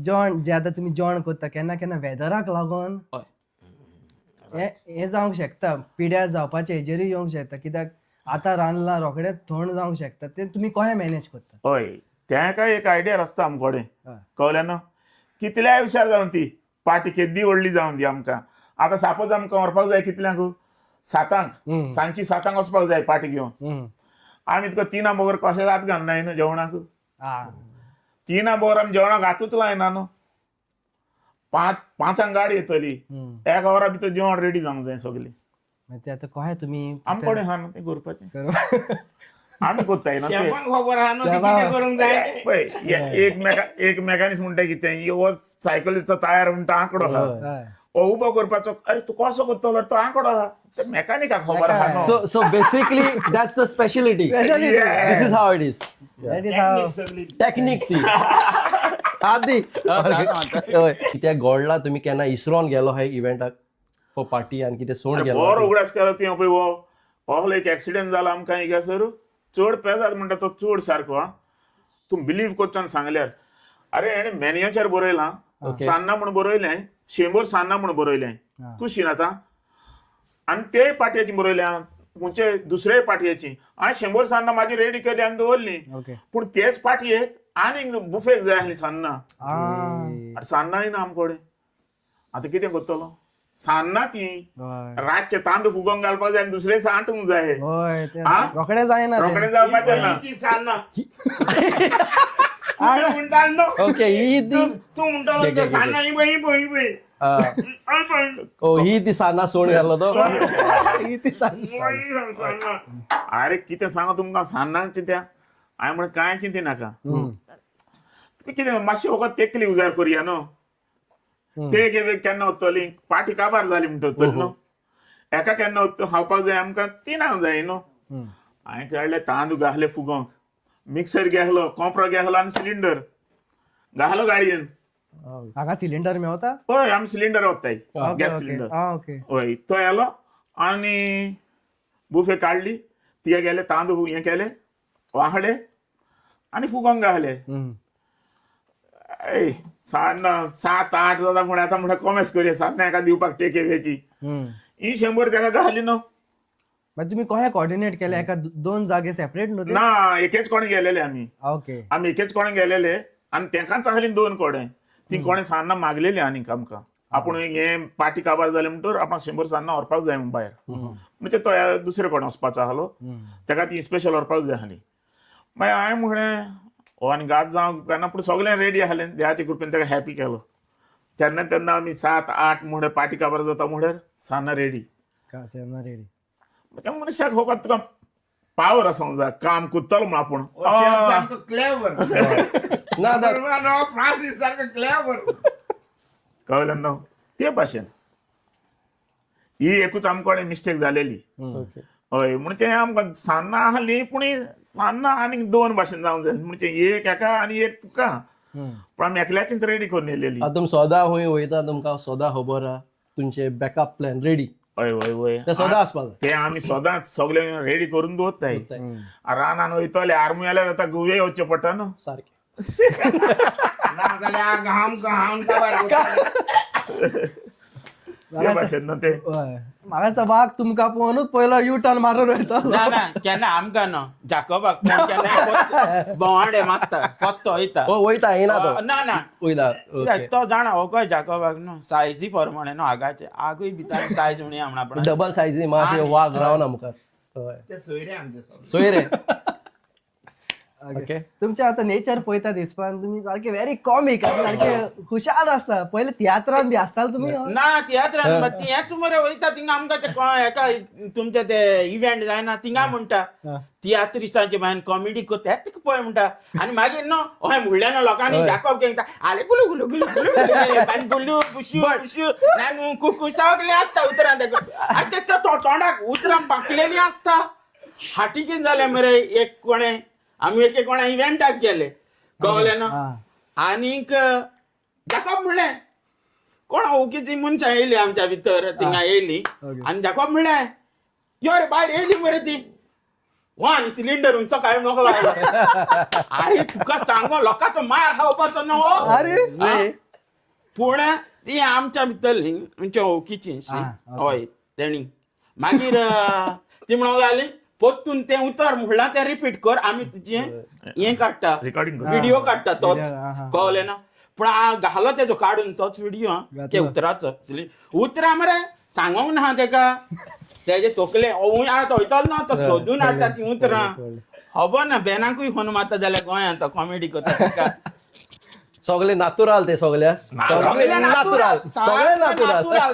जेवण जे आता तुम्ही जेवण करता केन्ना केन्ना वेदराक लागून हे जावंक शकता पिड्यार जावपाचे हेजेरूय येवंक शकता कित्याक आतां रांदला रोखडेच थंड जावंक शकता ते तुम्ही कशें मॅनेज करता हय तेका एक आयडिया आसता आमकोडे हय. कळ्ळें न्हू कितल्याय हुशार जावन ती पाटी केद्दी व्हडली जावन दी आमकां आतां सपोज आमकां व्हरपाक जाय कितल्यांक 7 सांजची 7 वचपाक जाय पाटी घेवन आमी तुका 3 बगर कशें जात घालनाय न्हू जेवणाक 3 बगर आमी जेवणाक घातूच लायना न्हू 5 गाडी येतली 1 वरा भितर जेवण रेडी जावंक जाय सगळी ते आता कशें तुमी आमकोडे हा न्हू तें करपाचें करू आमी कोत्ताय ना तें. शेफाक खबर आहा न्हू ती कितें करूंक जाय पळय एक मेकॅनिक्स म्हणटा कितें हो सायकलीचो टायर म्हणटा आंकडो आहा हय. हो उबो करपाचो अरे तू कसो करतलो तो आंकडो आहा ते मेकॅनिकाक खबर आहा न्हू. so basically that's the specialty Speciality. this is how it is That is how- Technique सगळी. टेक्निक ती आदी कित्याक गोडला तुम्ही केन्ना इसरोन गेलो हाय इव्हेंटाक फॉर पार्टी आनी कितें सोड अरे गेलो बरो उगडास केलो ती पळय हो असलो एक एक्सिडेंट जाला आमकां हिंगासर चड पेजाद म्हणटा तो चड सारको हा तूं बिलीव करचो सांगल्यार अरे हेणे मॅन्युअर बरयलां सान्नां म्हूण बरयलें 100 सान्नां म्हूण बरयलें कुशीन आतां आनी ते पाटयेची बरयल्या म्हणजे दुसरे पाटयेची हांवें 100 सान्नां म्हाजी रेडी केली आनी दवरली ओके पूण तेच पाटयेक आनीक बुफेक जाय आसली सान्नां आ सान्नांय ना आमकोडे आतां कितें करतलो सान्नां ती हय रातचे तांदूळ फुगोवंक घालपाक जाय आनी दुसरे सांठूंक जाय होय ते आ? रोखडे जायना ते. रोखडें जावपाचें ना ती सान्नां. तूं म्हणटा न्हू ओके ही ती तूं म्हणटालो तो सान्नां ही पळय ओ ही ती सान्नां सोड गेलो तो ही ती सांग. अरे कितें सांगो तुमकां सान्नांचें त्या हांवें म्हण कांय चिंती नाका कितें मातशें वखद तेकली उजार करया न्हू ते केन्ना वतली पाटी काबार जाली म्हणटा न्हू एका केन्ना खावपाक जाय आमकां 3 जाय न्हू हांवें काडले तांदूळ घातले फुगोवंक मिक्सर घेतलो कोंपरो घेतलो आनी सिलिंडर घालो गाडयेन हांगा सिलिंडर मेळता हय आमी सिलिंडर वताय okay gas okay cylinder okay हय तो आयलो आनी बुफे काडली तिये गेले तांदूळ हे केले वाहडे आनी फुगोंक घाले ऐ सान्न 7-8 जाता म्हण आतां म्हणटा कॉमेस करया सान्न एका दिवपाक टेक अवेची ही 100 तेका घाली न्हू मागीर तुमी कशें कॉर्डिनेट केले एका दोन जागे सेपरेट न्हू ते? ना एकेच कोणे गेलेले ओके आमी एकेच कोणे गेलेले आनी तेकाच आहली 2 कोडे ती कोणे सान्नां मागलेली आनीक आमकां आपूण हे पाटी काबार जाले म्हणटोर आपण 100 सान्नां व्हरपाक जाय म्हूण भायर म्हणजे तो दुसरे कोण वचपाचो आहलो तेका ती स्पेशल व्हरपाक जाय आहली मागीर हांवें म्हळें हो आनी गात जावं तेन्ना पूण सगळें रेडी आहलें देवाचे कृपेन तेका हॅपी केलो तेन्ना तेन्ना आमी 7-8 म्हण पाटी काबार जाता म्हळ्यार सान्नां रेडी रेडी त्या मनशाक हो तुका पावर आसूंक जाय काम कोत्तलो म्हण आपूण सारको क्लेवर ना फ्रांसीस सारको क्लेवर कळलें न्हू ते भाशेन ही एकूच आमकडे मिस्टेक जालेली हय म्हणजे आमकां सान्नां आहली पूण सान्नां आनीक 2 भाशेन जावंक जाय म्हणजे एक एका आनी एक तुका पूण आमी एकल्याचीच रेडी करून येयलेली आतां तुमी सोदा खूंय वयता तुमकां सोदा खबर आहा तुमचे बॅकअप प्लॅन रेडी हय हय हय ते सोदा आसपाक जाय ते आमी सदांच सगळे रेडी करून दवरताय रानान वयतले आर्मी जाल्यार आतां गुवे येवचे पडटा न्हू सारकें ना जाल्यार घाम घाम काबार ते भाशेन न्हू ते म्हाका वाघ तुमकां पळोवनूच पयलो यू टर्न मारून वयता ना ना केन्ना आमकां न्हू जाकोबाक केन्ना बोवाडे मागता पत्तो वयता वयता येना तो ना ना वयता कित्याक तो जाणा हो खंय जाकोबाक न्हू सायजी प्रमाणे न्हू आगाचे आगूय भितर सायज उणी म्हणा डबल सायजी मात वाघ रावना मुखार हय ते सोयरे आमचे सगळे. सोयरे ओके तुमचे आता नेचर पळयता दिसपान तुम्ही सारखे व्हेरी कॉमिक सारखे खुशाल आसता पहिले तियात्रान बी आसताल तुम्ही ना तियात्रान हेच मरे वयता थिंगा आमकां ते एका तुमचे ते इव्हेंट जायना थिंगा म्हणटा तियात्रिसांचे भायन कॉमेडी करता हेच पळय म्हणटा आनी मागीर न्हू हय म्हणलें न्हू लोकांनी जाकोब घेता आले गुलू गुलू गुलू गुलू गुलू बुशू बुशू नानू कुकू सगळें आसता उतरां आनी ते तोंडाक उतरां पाकलेलीं आसता हाटीकीन जालें मरे एक कोणें आमी एक कोणा इव्हेंटाक गेले कळलें न्हू आनीक जाकोब म्हणलें कोण ओळखीची मनशां येयली आमच्या भितर थिंगा येयली आनी जाकोब म्हणलें यो रे भायर येयली मरे ती आनी सिलिंडर उंचो कांय नको लागलो अरे तुका सांगो लोकांचो मार खावपाचो न्हू अरे पूण ती आमच्या भितरली आमच्या वळखीची हय तेणी मागीर ती म्हणूंक लागली पोत्तून तें उतर म्हणलां तें रिपीट कर आमी तुजें हें काडटा रिकॉर्डिंग व्हिडिओ काडटा तोच कळलें ना पूण घालो तेजो काडून तोच व्हिडिओ ते उतराचो उतरां मरे सांगोंक ना तेका तेजे तोकले थंयतलो ना तो सोदून हाडटा ती उतरां खबर ना बेनाकूय फोन मारता जाल्यार गोंयांत कॉमेडी करता तेका सगळे नातुराल ते सगळे नातुराल सगळे नातुराल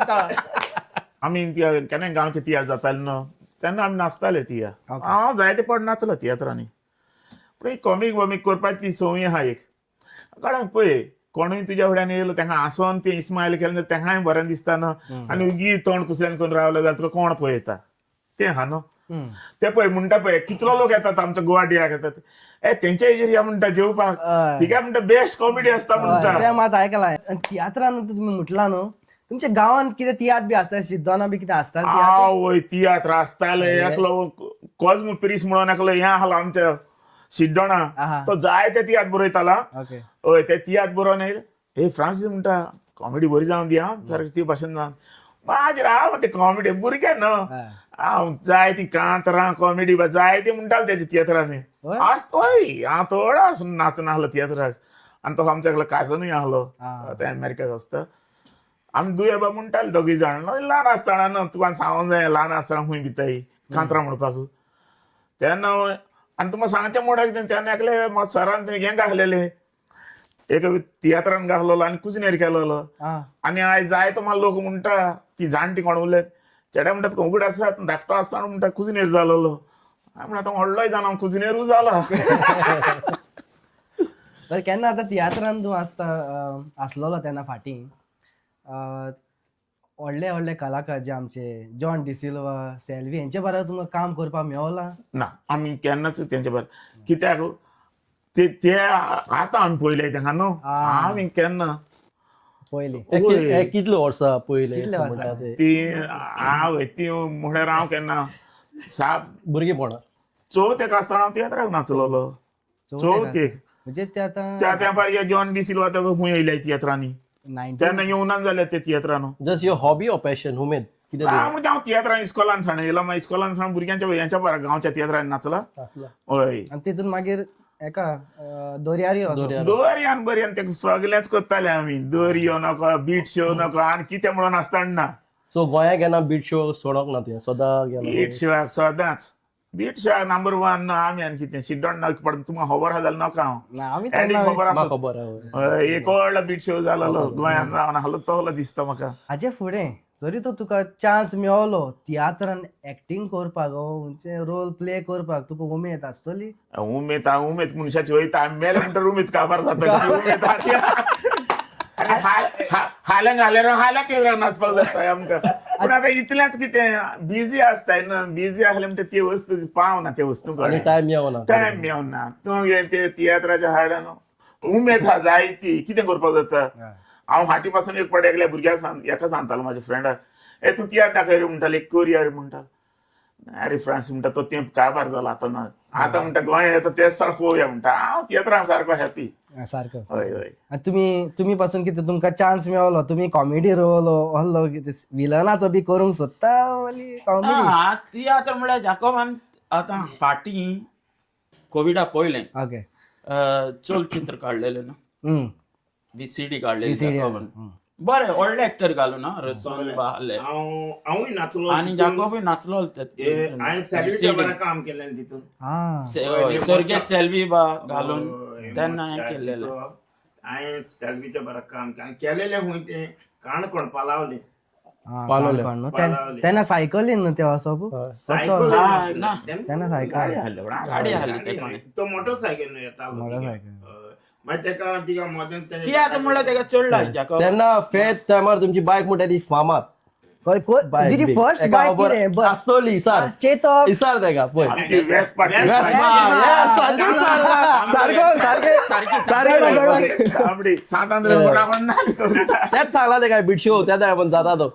आमी केन्ना गांवचे तियात्र जाताले न्हू तेन्ना आमी नाचताले तिया हांव जायते पड नाचलो तियात्रांनी पूण कॉमीक बॉमीक करपाची ती संवय आहा एक कारण पळय कोणूय तुज्या फुड्यान येयलो तेंका हांसोन ते इस्मायल केलें जाल्यार तेंकाय बरें दिसता न्हू आनी उगी तोंड कुसल्यान करून रावलो जाल्यार तुका कोण पळयता तें आहा न्हू ते पळय म्हणटा पळय कितलो लोक येतात आमच्या गोवाटियाक येतात तेंच्या हेजेर या म्हणटा जेवपाक ती काय म्हणटा बेस्ट कॉमेडी आसता म्हणटा ते मात आयकलां तियात्रान तुमी म्हटलां न्हू तुमच्या गांवांत कितें तियात्र बी आसता शिरदोना बी कितें आसता आवय तियात्र आसताले एकलो कॉस्मो पिरीस म्हणून एकलो हें आहलो आमच्या शिड्डोणा तो जायते तियात्र बरयताला हय ते तियात्र बरोवन हे फ्रांसीस म्हणटा कॉमेडी बरी जावन दी आं सारकें ती भाशेन जावन मागीर हांव ते कॉमेडी भुरगे न्हू हांव जायती कांतरां कॉमेडी जायती म्हणटाले तेजे तियात्रांनी हय हांव थोडो आसून नाचून आहलो तियात्राक आनी तो आमच्या एकलो काजनूय आहलो ते अमेरिकेक आसता आमी दुयेबा म्हणटाले दोगी जाण ल्हान आसतना न्हू तुका सांगोंक जाय ल्हान आसतना खूंय भिताय कांतरां म्हणपाक तेन्ना आनी तुमकां सांगचें म्हणल्यार कितें तेन्ना एकले सरान थंय हें घातलेलें एक तियात्रान घातलेलो आनी कुजनेर केलेलो आनी आयज जायतो म्हाका लोक म्हणटा ती जाणटी कोण उलयत चेडे म्हणटा तुका उगड आसा धाकटो आसतना म्हणटा कुजनेर जालोलो हांवें म्हणटा तो व्हडलोय जावन हांव कुजनेरूच जाला केन्ना आतां तियात्रान तूं आसलोलो तेन्ना फाटीं व्हडले व्हडले कलाकार जे आमचे जॉन डिसिल्वा सेल्वी हेंचे बरोबर तुमकां काम करपाक मेळलां ना आमी केन्नाच तेंचे बरें कित्याक ते आतां हांवें पळयलें तेंगा न्हू हांवें केन्ना पयली होय. कितले वर्सां पयले कितले वर्सां? म्हणटा ते ती म्हळ्यार हांव केन्ना साप भुरगेपणा चवथ एक आसतना हांव तियात्राक नाचलोलो चवथ एक म्हणजे ते आता त्या तेंपार हे जॉन डी सिल्वा खूंय येयले तियात्रांनी 19 तेन्ना येवना जाले ते तियात्रान just your hobby or passion उमेद कितें म्हणजे हांव तियात्रान इस्कॉलान साण येयला मागीर इस्कॉलान साण भुरग्यांच्या वयांच्या बारा गांवच्या तियात्रान नाचला आसला हय आणि तितून मागीर एका दोर्यारी दोर्यार. दर्यान बरयान ते सगळेंच करताले आमी दर्यो नको बीट शो नको आनी कितें म्हणून आसतना सो गोंयाक केन्ना बीट शो सोडोंक ना तुवें सदां गेलो बीट शोयाक सदांच बीट शोयाक नंबर 1 आमी आनी कितें शिड्डोण ना पडटा तुमकां खबर आसा जाल्यार नाका हांव ना आमी एंडीक तेन्ना खबर म्हाका आसा खबर आहा एक व्हडलो बीट शो जालोलो गोंयांत जावन आहलो तोलो दिसता म्हाका हाजे फुडें जरी तो तुका चान्स मेळलो तियात्रान एक्टिंग करपाक खंयचे रोल प्ले करपाक तुका उमेद आसतली उमेद मनशाची वयता मेले म्हणटर उमेद काबार जाता ती उमेद आनी हाल्याक हाल्याक नाचपाक जाता आमकां पूण आतां इतलेंच कितें बिजी आसताय न्हू बिजी आहले म्हणटा ती वस्तू पावना ते वस्तू आनी टायम मेळना टायम मेळना तूं ते तियात्राच्या हाडान उमेद आहा जाय ती कितें करपाक जाता हांव हाटी पासून एक पाट एकल्या भुरग्याक एका सांगतालो म्हाज्या फ्रेंडाक तूं तियात्र दाखय रे म्हणटाले एक कोरिया रे म्हणटा अरे फ्रांस म्हणटा तो तेंप काबार जाला आतां ना आतां म्हणटा गोंया येता तेच स्थळ पळोवया म्हणटा हांव तियात्रांक सारको हॅपी सारको हय हय आणि तुम्ही पासून कितें तुमकां चान्स मेळलो तुमी कॉमेडी रोल व्हरलो कितें विलनाचो बी करूंक सोदता कॉमेडी तियात्र म्हळ्यार जाकोबान आतां फाटीं कोविडा पयलें ओके चलचित्र काडलेलें न्हू VCD काडलेली VCD जाकोबान बरें व्हडले एक्टर घालून ना रसोन बा आहले हांवूय नाचलो आनी जाकोबूय नाचलो हांवें सॅल्यूटच्या बरें काम केलें तितून सर्गे सेल्वी बा घालून तेन्ना हें केल्लेलें हांवें सॅल्वीच्या बरें काम केलेलें खूंय तें काणकोण पालावलें तेन्ना सायकलीन न्हू ते वचप ना तेन्ना सायकल गाडी आहली ते कोणें तो मोटरसायकल येतालो मागीर तेका तिका मदें तियात्र म्हळ्यार तेका चडला जाकोब तेन्ना फेथ टायमार तुमची बायक म्हणटा ती फामाद तुजी फर्स्ट बायक आसतली इसार चेतक इसार तेका पळय ती वेस्पा तांबडी सातांद्र तेच सांगला तेका बीट शो त्या टायमार जाता तो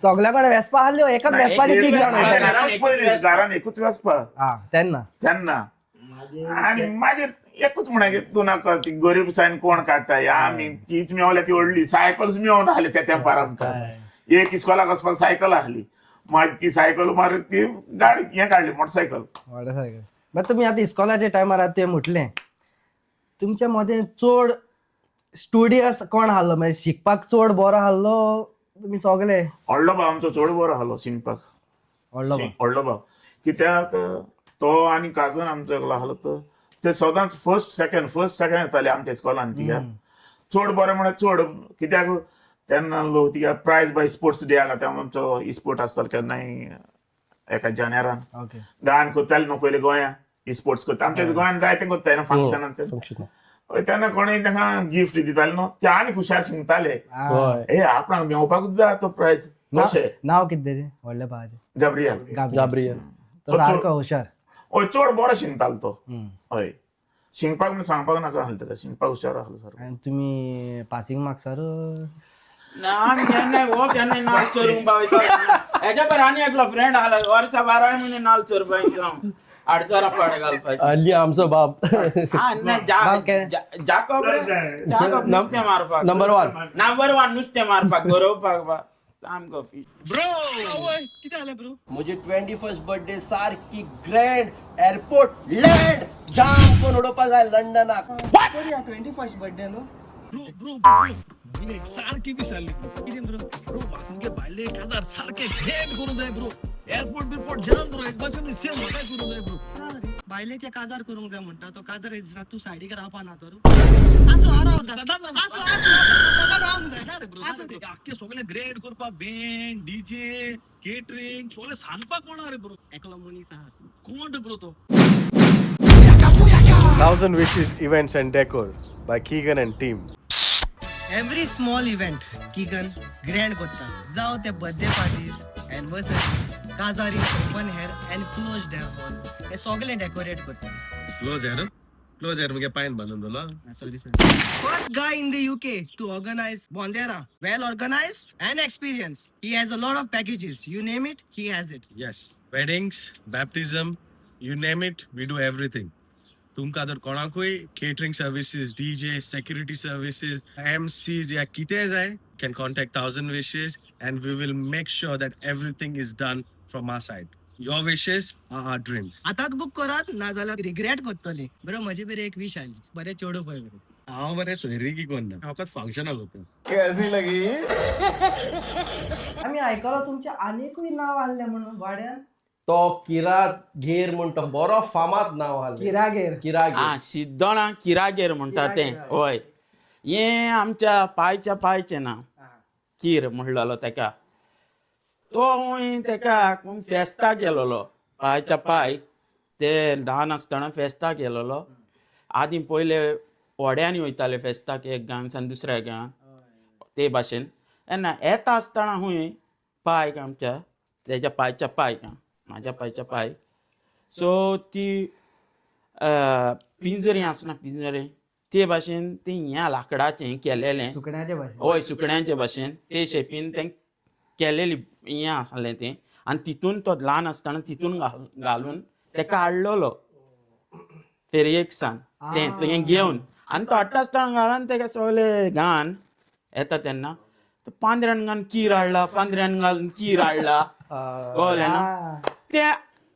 सगळ्याकडे वेस्पा आहल्यो एकाच वेस्पाची तीग जाण घरान एकूच वेस्पा तेन्ना तेन्ना आनी मागीर एकूच म्हणा तूं नाका ती गरीबसायन कोण काडटाय आमी तीच मेवल्या ती व्हडली सायकल्स मेळोन आहली त्या तेंपार आमकां एक इस्कॉलाक वचपाक सायकल आहली मागीर ती सायकल मारून ती गाडी हें काडली मोटरसायकल मोटरसायकल मागीर तुमी आतां इस्कॉलाच्या टायमार ते म्हटलें तुमच्या मदें चड स्टुडियस कोण आहलो मागीर शिकपाक चड बरो आहलो तुमी सगळे व्हडलो भाव आमचो चड बरो आहलो शिंगपाक व्हडलो भाव कित्याक तो आनी काजन आमचो एकलो आहलो तो ते सदांच फर्स्ट सेकंड येताले आमच्या इस्कॉलान तिका चड बरें म्हळ्यार चड कित्याक तेन्ना लोक तिका प्रायज बाय स्पोर्ट्स डे आला तेन्ना आमचो इस्पोर्ट आसतालो केन्नाय एका जानेरान गायन करताले न्हू पयलीं गोंया इस्पोर्ट्स करता आमच्या गोंयान जायते करताय न्हू फंक्शनान तेन्ना कोणूय तांकां गिफ्ट दिताले न्हू ते आनी खुशाल शिंगताले हे आपणाक मेवपाकूच जाय तो प्रायज तशें नांव कितें तेजें व्हडल्या भावाचें गाब्रियल तो सारको हुशार हय चड बरो शिंगतालो तो हय शिंगपाक म्हण सांगपाक नाका आहलो तेका शिंगपाक हुशार आहलो सारको आनी तुमी पासिंग मार्क्सार आमी केन्नाय केन्नाय नाल चोरूंक पावयता हेच्या पर आनी एकलो फ्रेंड आहलो वर्सा 12 म्हयने नाल चोरपाक हांव आडसरा पाडे घालपाक आनी आमचो बाप जाकोब नुस्तें मारपाक नंबर 1 नुस्तें मारपाक गरोवपाक बा सामको फीट म्हजी 21st बर्थडे सारकी ग्रँड एअरपोर्ट लँड जाम कोण उडोवपाक जाय लंडनाक 21st बर्थडे न्हू सारखी विचारली कितें ब्रो म्हाका भायले काजार सारखे ग्रँड करूं जाय ब्रो एअरपोर्ट जाम ब्रो एक भाशेन सेम म्हाका करूं जाय ब्रो बायलेचे काजार करूंक जाय म्हणटा तो काजार तू सायडीक रावपा ना तर असो आख्खे सगळे ग्रँड करपा बँड डीजे केटरिंग सगळे सांगपाक कोणा रे ब्रो एकलो मनीस आहा कोण रे ब्रो तो 1000 Wishes Events and Decor by Keegan and team. Every small event Keegan grand करता जावं ते बर्थडे पार्टीज एनिवर्सरी काजारी open here and close here हे सगळे डेकोरेट करता क्लोज हेअर क्लोज यार मुगे पायन बांधून दिलो Sorry, sir. First guy in the UK to organize Bondera. Well organized and experienced. He has a lot of packages. You name it, he has it. Yes weddings baptism you name it we do everything तुमकां जर कोणाकूय catering services DJ security services MCs या कितें जाय can contact 1000 wishes and we will make sure that everything is done from our side. Your wishes are our dreams. आताच book करात ना जाल्यार रिग्रेट करतली. बरो म्हजे बरे एक विश आली. बरे चेडो पळय बरे. हांव बरें सोयरी की कोण ना फकत फंक्शनाक होतो. आम्ही ऐकलं तुमचे अनेकूय नाव आले म्हणून वाड्यान तो किरागेर म्हण तो बरो फामाद नाव आले किरागेर किरागेर शिद्दोळा किरागेर म्हणटा तें हय हें आमच्या पायचे नांव कीर म्हणलेलो तेका तो तेका फेस्ताक गेलोलो पायच्या पाय ते ल्हान आसतना फेस्ताक गेलोलो आदीं पयले व्हड्यांनी वयताले फेस्ताक एक गांवसान दुसऱ्या गांवांत ते भाशेन तेन्ना येता आसतना हूंय पायक आमच्या तेच्या पायच्या पायक म्हाज्या पायच्या पायक सो ती पिंजरी आसना पिंजरे ते भाशेन ती ह्या लाकडाचें केलेलें सुकण्याचे भाशेन हय सुकण्यांचे भाशेन ते शेपीन तें केलेली हें आसलें तें आनी तितून तो ल्हान आसतना तितून घालून तेका हाडलोलो फेरयेक सांग तें घेवन आनी तो हाडटा आसतना घरान तेका सगळे घान येता तेन्ना पांद्र्यान घालून कीर हाडला पांद्र्यान घालून कीर हाडला कळ्ळें ना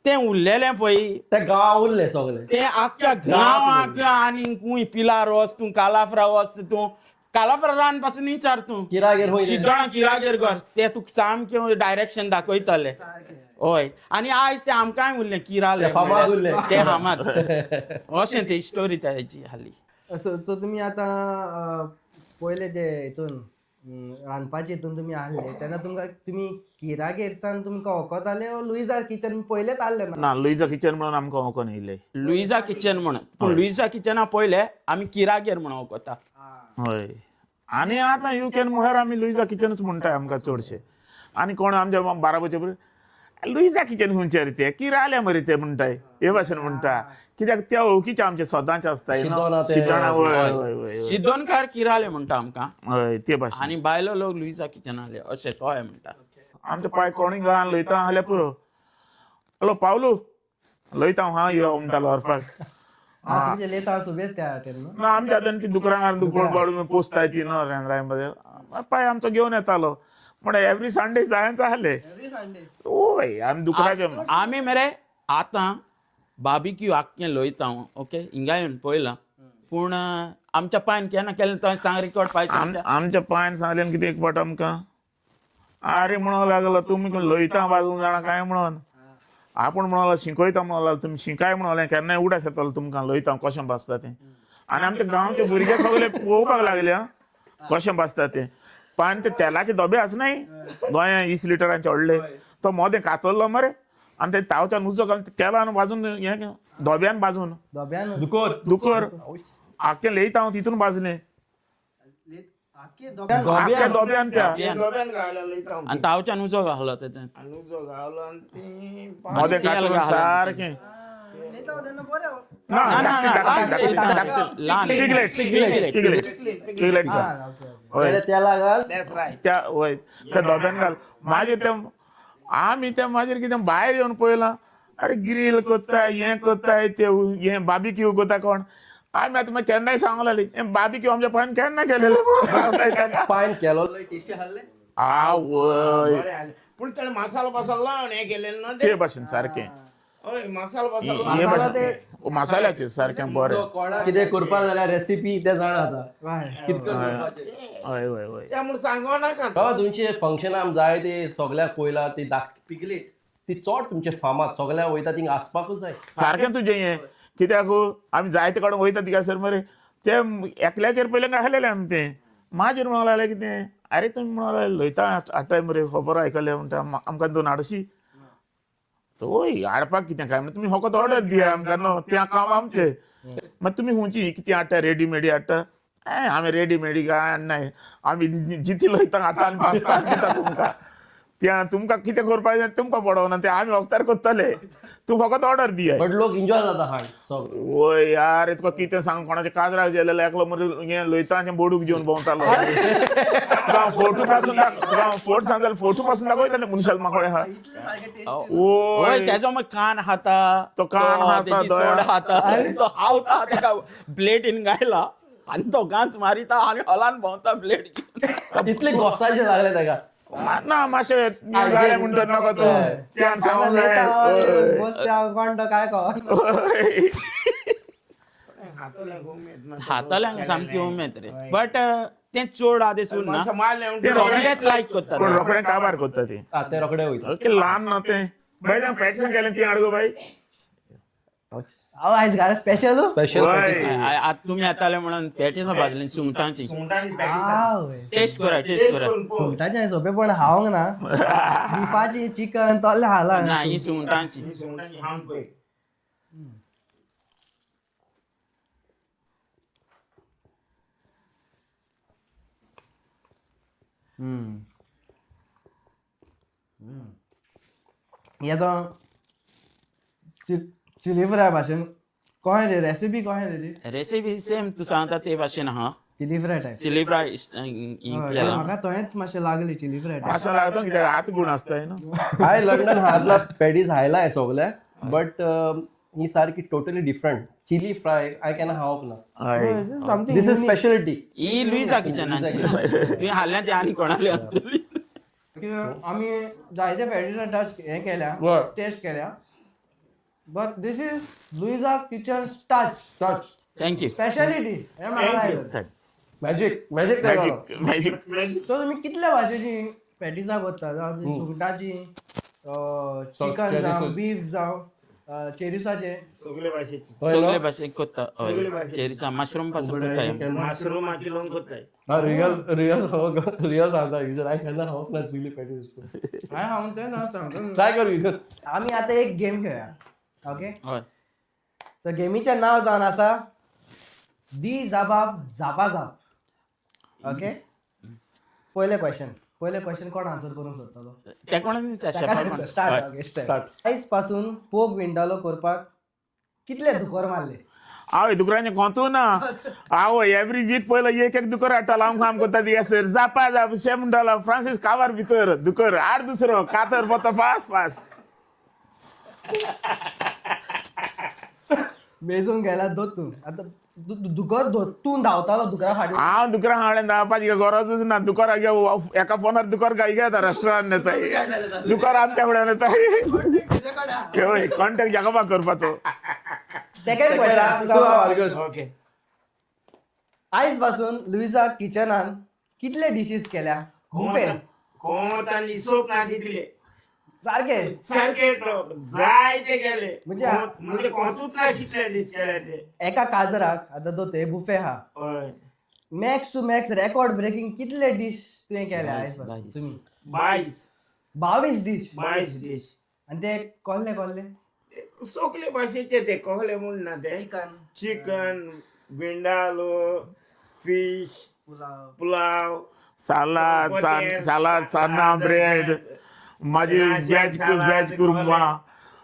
तें उरलेलें पळय ते गांव उरले सगळे ते आख्या गांवाक आनी खूंय पिलार वच तूं कालाफ्रा वच तूं कालाफ्रा रान पासून विचार तूं किरागेर होय शिड्डोळा किरागेर घर ते तुका सामकें डायरेक्शन दाखयतले हय आनी आयज ते आमकांय उरलें किराले फामाद उरले ते फामाद अशें ती स्टोरी तेची हाली सो तुम्ही आता पयले जे हितून रांदपाचे हितून तुम्ही आसले तेन्ना तुमकां तुमी किरागेरसान तुमकां वखद आले लुइजा किचन पयलेच आसले ना ना लुईजा किचन म्हणून आमकां वोकोन येयले लुइजा किचन म्हणून पूण लुइजा किचना पयले आमी किरागेर म्हणून वखता हय आनी आतां युकेन म्हळ्यार आमी लुईजा किचनूच म्हणटाय आमकां चडशे आनी कोण आमच्या बाराबोचे लुईजा किचन खंयचे रे ते किराले मरे ते म्हणटाय हे भाशेन म्हणटा कित्याक त्या वळखीचे आमचे सदांचे आसताय शिड्डोणा ते- शिड्डोणा वय शिद्दोनकार किराले म्हणटा आमकां हय ते भाशेन आनी बायलो लोक लुइजा किचनाले अशें तोय म्हणटा आमचे पाय कोणी गांवान लयता जाल्यार पुरो हॅलो पावलू लयता हा यो म्हणटालो व्हरपाक तुमचे लेता सुबेज त्या तेन्ना ना आमच्या हातान ती दुकरांगार दुकड पाडून पोसताय ती न्हू रेंद्रांमध्ये पाय आमचो घेवन येतालो म्हण एवरी संडे जायच आहले ओय आमी दुकराचे आमी मरे आतां बार्बिक्यू आख्खें लोयता ओके हिंगा येवन पळयलां पूण आमच्या पायन केन्ना केलें तो सांग रिकॉर्ड पायचे आमच्या पायन सांगलें कितें एक फावट आमकां आरे म्हणूंक लागलो तुमी लयता बाजून जाणा काय म्हणून आपूण म्हणलो शिकयता म्हणलो तुमी शिकाय म्हणलें केन्नाय उडास येतलो तुमकां लयता कशें भाजता तें आनी आमचे गांवचे भुरगे सगळे पळोवपाक लागले कशें भाजता तें पान ते तेलाचे डबे आसनाय गोंया 20 लिटरांचे व्हडले तो मोदें कातरलो मरे आनी ते तावच्यान उजो घालून तेलान भाजून हें धोब्यान भाजून डब्यान दुकर आख्खें लयता हांव तितून भाजलें आख्ख्या धोब्यान त्या डब्यान घायला लयता हांव. आनी तावच्यान उजो घालो तेच्यान आनी उजो घालो आनी ती मोदें तेल कातरून घालून. सारकें ल्हान पिगलेट पहिले त्याला घाल त्या वय त्या धोब्यान घाल मागीर ते आमी ते मागीर कितें भायर येवन पळयलां अरे ग्रील कोत्ताय हें कोत्ताय ते हें बार्बिक्यू कोत्ता कोण आमी आतां मागीर केन्नाय सांगूंक लागली हें बार्बिक्यू आमच्या पायन केन्ना केलेलें पायन केलो टेस्टी हाडले आवय बरें आलें. पूण ताणें मसालो बसालो लावन हें केलेलें ना ते भाशेन सारकें हय मसालो बसालो हे भाशेन मसाल्याचें सारकें बरें कितें करपा जाल्यार रेसिपी ते जाणा आता कितको करपाचें हय हय हय त्या म्हूण सांगो नाका बाबा तुमचे फंक्शनाक जाय ते सगळ्याक पयला ती पिकले ती चड तुमचे फामाद सगळ्या वयता थिंग आसपाकूच जाय सारकें तुजें हें कित्याक आमी जायते कडेन वयता तिका सर मरे ते एकल्याचेर पयलें घालेलें आमी तें मागीर म्हणूंक लागलें कितें अरे तुमी म्हणूंक लागलें लयता हाडटाय मरे खबर आयकलें म्हणटा आमकां 2 हाडशी ओय हाडपाक कितें काय तुमी फकत ऑर्डर दिया आमकां न्हू तें काम आमचें मागीर तुमी खंयची कितें हाडटा रेडीमेडी हाडटा आमी रेडीमेडी काय हाडनाय आमी जिती लयता हाडटा आनी भाजता दिता तुमकां त्या तुमकां कितें करपाक जाय तुमकां पडोवना ते आमी वखदार करतले तूं फकत ऑर्डर दिय बट लोक एन्जॉय जाता हाड सगळे ओय यार तुका कितें सांग कोणाच्या काजराक गेलेलो एकलो मरे हें लोयताचे बोडूक घेवन भोंवतालो तुका फोटो पासून तुका फोटो सांग जाल्यार फोटो पासून दाखयता ते मनशाल माकोडे हा ओय ओय त्याचो मग कान खाता तो कान खाता, त्याची दोळ्या. सोड खाता तो हावता तेका प्लेटीन गायला आणि तो गांच मारिता आणि हलान भोंवता प्लेट इतले घोसाचे लागले ताका ना मातशें जालें म्हणटा नाका तूं त्यान सांगूंक जाय कोण काय कळ ओय. हाताल्यांक सामकी उमेद रे बट ते चोड आदेसून ना ते सगळेच लायक पण करतात रोखडें काबार करता ते ते रोखडे वयता ओके ल्हान न्हू ते बाय तें पॅक्शन केलें ती हाड गो बाय हांव आयज घाल स्पेशल स्पेशल ओय. आता तुम्ही येताले म्हणून पेटीन भाजली सुंगटांची टेस्ट करा सुंगटाचे सोपे पण हावंक ना बिफाची चिकन तोल्ले हाला नाही सुंगटांची हे तो चिली फ्राय भाशेन कशें रे रेसिपी कशें तेजी रेसिपी सेम तू सांगता ते भाशेन हा chilli fry type chilli fry केला म्हाका थंयच मातशें लागली चिली फ्राय टायप अशें लागता कित्याक आत गुण आसताय न्हू हाय लंडन हार्बला पॅडीज हायलाय सगळे बट ही सारकी totally different chilli fry I can हावप ना समथींग दिस इज स्पेशलिटी ही लुईसा किचनाची तुम्ही हाडल्या ते आणि कोणाली असतली आमी जायते पॅडीना टच हे केल्या टेस्ट केल्या but this is Luisa kitchen touch thank you speciality हे म्हाका लागलं मॅजिक मॅजिक मॅजिक सो तुमी कितल्या भाशेची पॅटिसां करता जावं ती सुंगटाची चिकन जावं बीफ जावं चेरिसाचे सगळे भाशेची सगळे भाशेन करता चेरीचा मशरूम पासून करता मशरूमाची लोन करताय रियल सांगता आय कॅन हावप ना चिली पॅडीज हाय हांव तें ना सांगता ट्राय कर विकत आमी आतां एक गेम खेळया ओके हय सो गेमीचें नांव जावन आसा दी जाबाब जापा जाप ओके पयले क्वेश्चन कोण आन्सर करूंक सोदतलो ते कोणान स्टार्ट ओके स्टार्ट आयज पासून पोग विंडालो करपाक कितले दुकर मारले हांव दुकरांचें कोंतू ना हांव एवरी वीक पयलो एक दुकर हाडटालो हांव काम करता ती सर जापा जाप शे म्हणटालो फ्रांसीस कावार भितर दुकर हाड दुसरो कातर पोता फास्ट फास्ट मेजून गेला दोतून आतां दुकर दोतून धांवतालो दुकरा फाटीं हांव दुकरां हाडून धांवपाची गरजूच ना दुकराक एका फोनार दुकर गाय घेता रेस्टॉरंट येताय दुकर आमच्या फुड्यान येताय कॉन्टॅक्ट जाकोबा करपाचो सेकंड क्वेश्चन ओके आयज पासून लुईजा किचनान कितले डिशीस केल्या बुफे कोण लिसोप ना तितले सारके सारखे जाय ते गेले म्हणजे- म्हणजे कोणतूच ना कितले दीस केले ते एका काजराक आतां तो ते बुफे हा हय max to max record breaking कितले डिश तुवें केल्या आयज पासून तुमी 22 डिश 22 दीस आनी ते कोल्ले सगळे भाशेचे ते कहले म्हूण ना ते chicken vindaloo fish pulao salad salad sanna bread मागीर वेज कुर्मा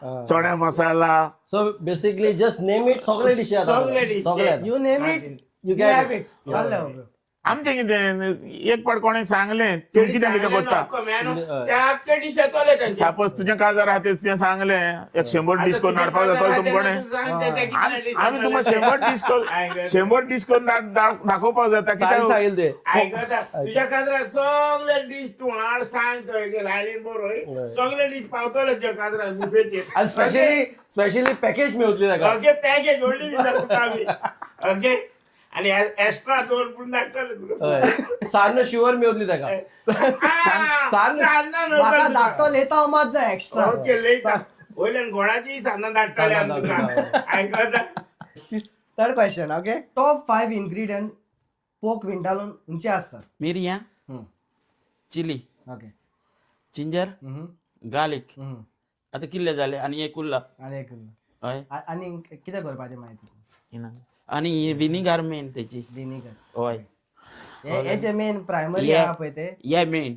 चणे masala so basically just name it सगळे डिश सगळे dish. सगळे you name it You you get have it. It जालें आमचें कितें एक पाट कोणें सांगलें तूं कितें कितें करता सपोज तुजें काजार आहा तें सांगलें एक 100 डिश करून हाडपाक जातो तुमकोणें आमी तुमकां 100 डिश करून दाखोवपाक जाता सांग कित्याक सांगिल ते तुझ्या काजराक सगळे डिश तूं हाड सांग थंय लायनीन बरोय सगळे डिश पावतले तुज्या काजराक बुफेचेर आणि स्पेशली पॅकेज मेळटली ताका ओके पॅकेज व्हडली दिता तुका आमी ओके आणि एक्स्ट्रा दोन पूण धाडटले तुका सान्न शुअर मेळटली ताका म्हाका धाकटो लेता मात जाय एक्स्ट्रा ओके लेता वयल्यान गोडाची सान्नां धाडटले आमी तुका आयकता third question okay top 5 ingredient pork विंडालोन खंयचे आसतात मिरयां चिली ओके जिंजर गार्लिक आता किल्ले जाले आणि एक उरला आनी एक हय आनी कितें करपाचें माहिती आणि विनिगर मेन त्याची विनेगर हय हेचे मेन प्रायमरी Yeah. आहा पळय ते ये मेन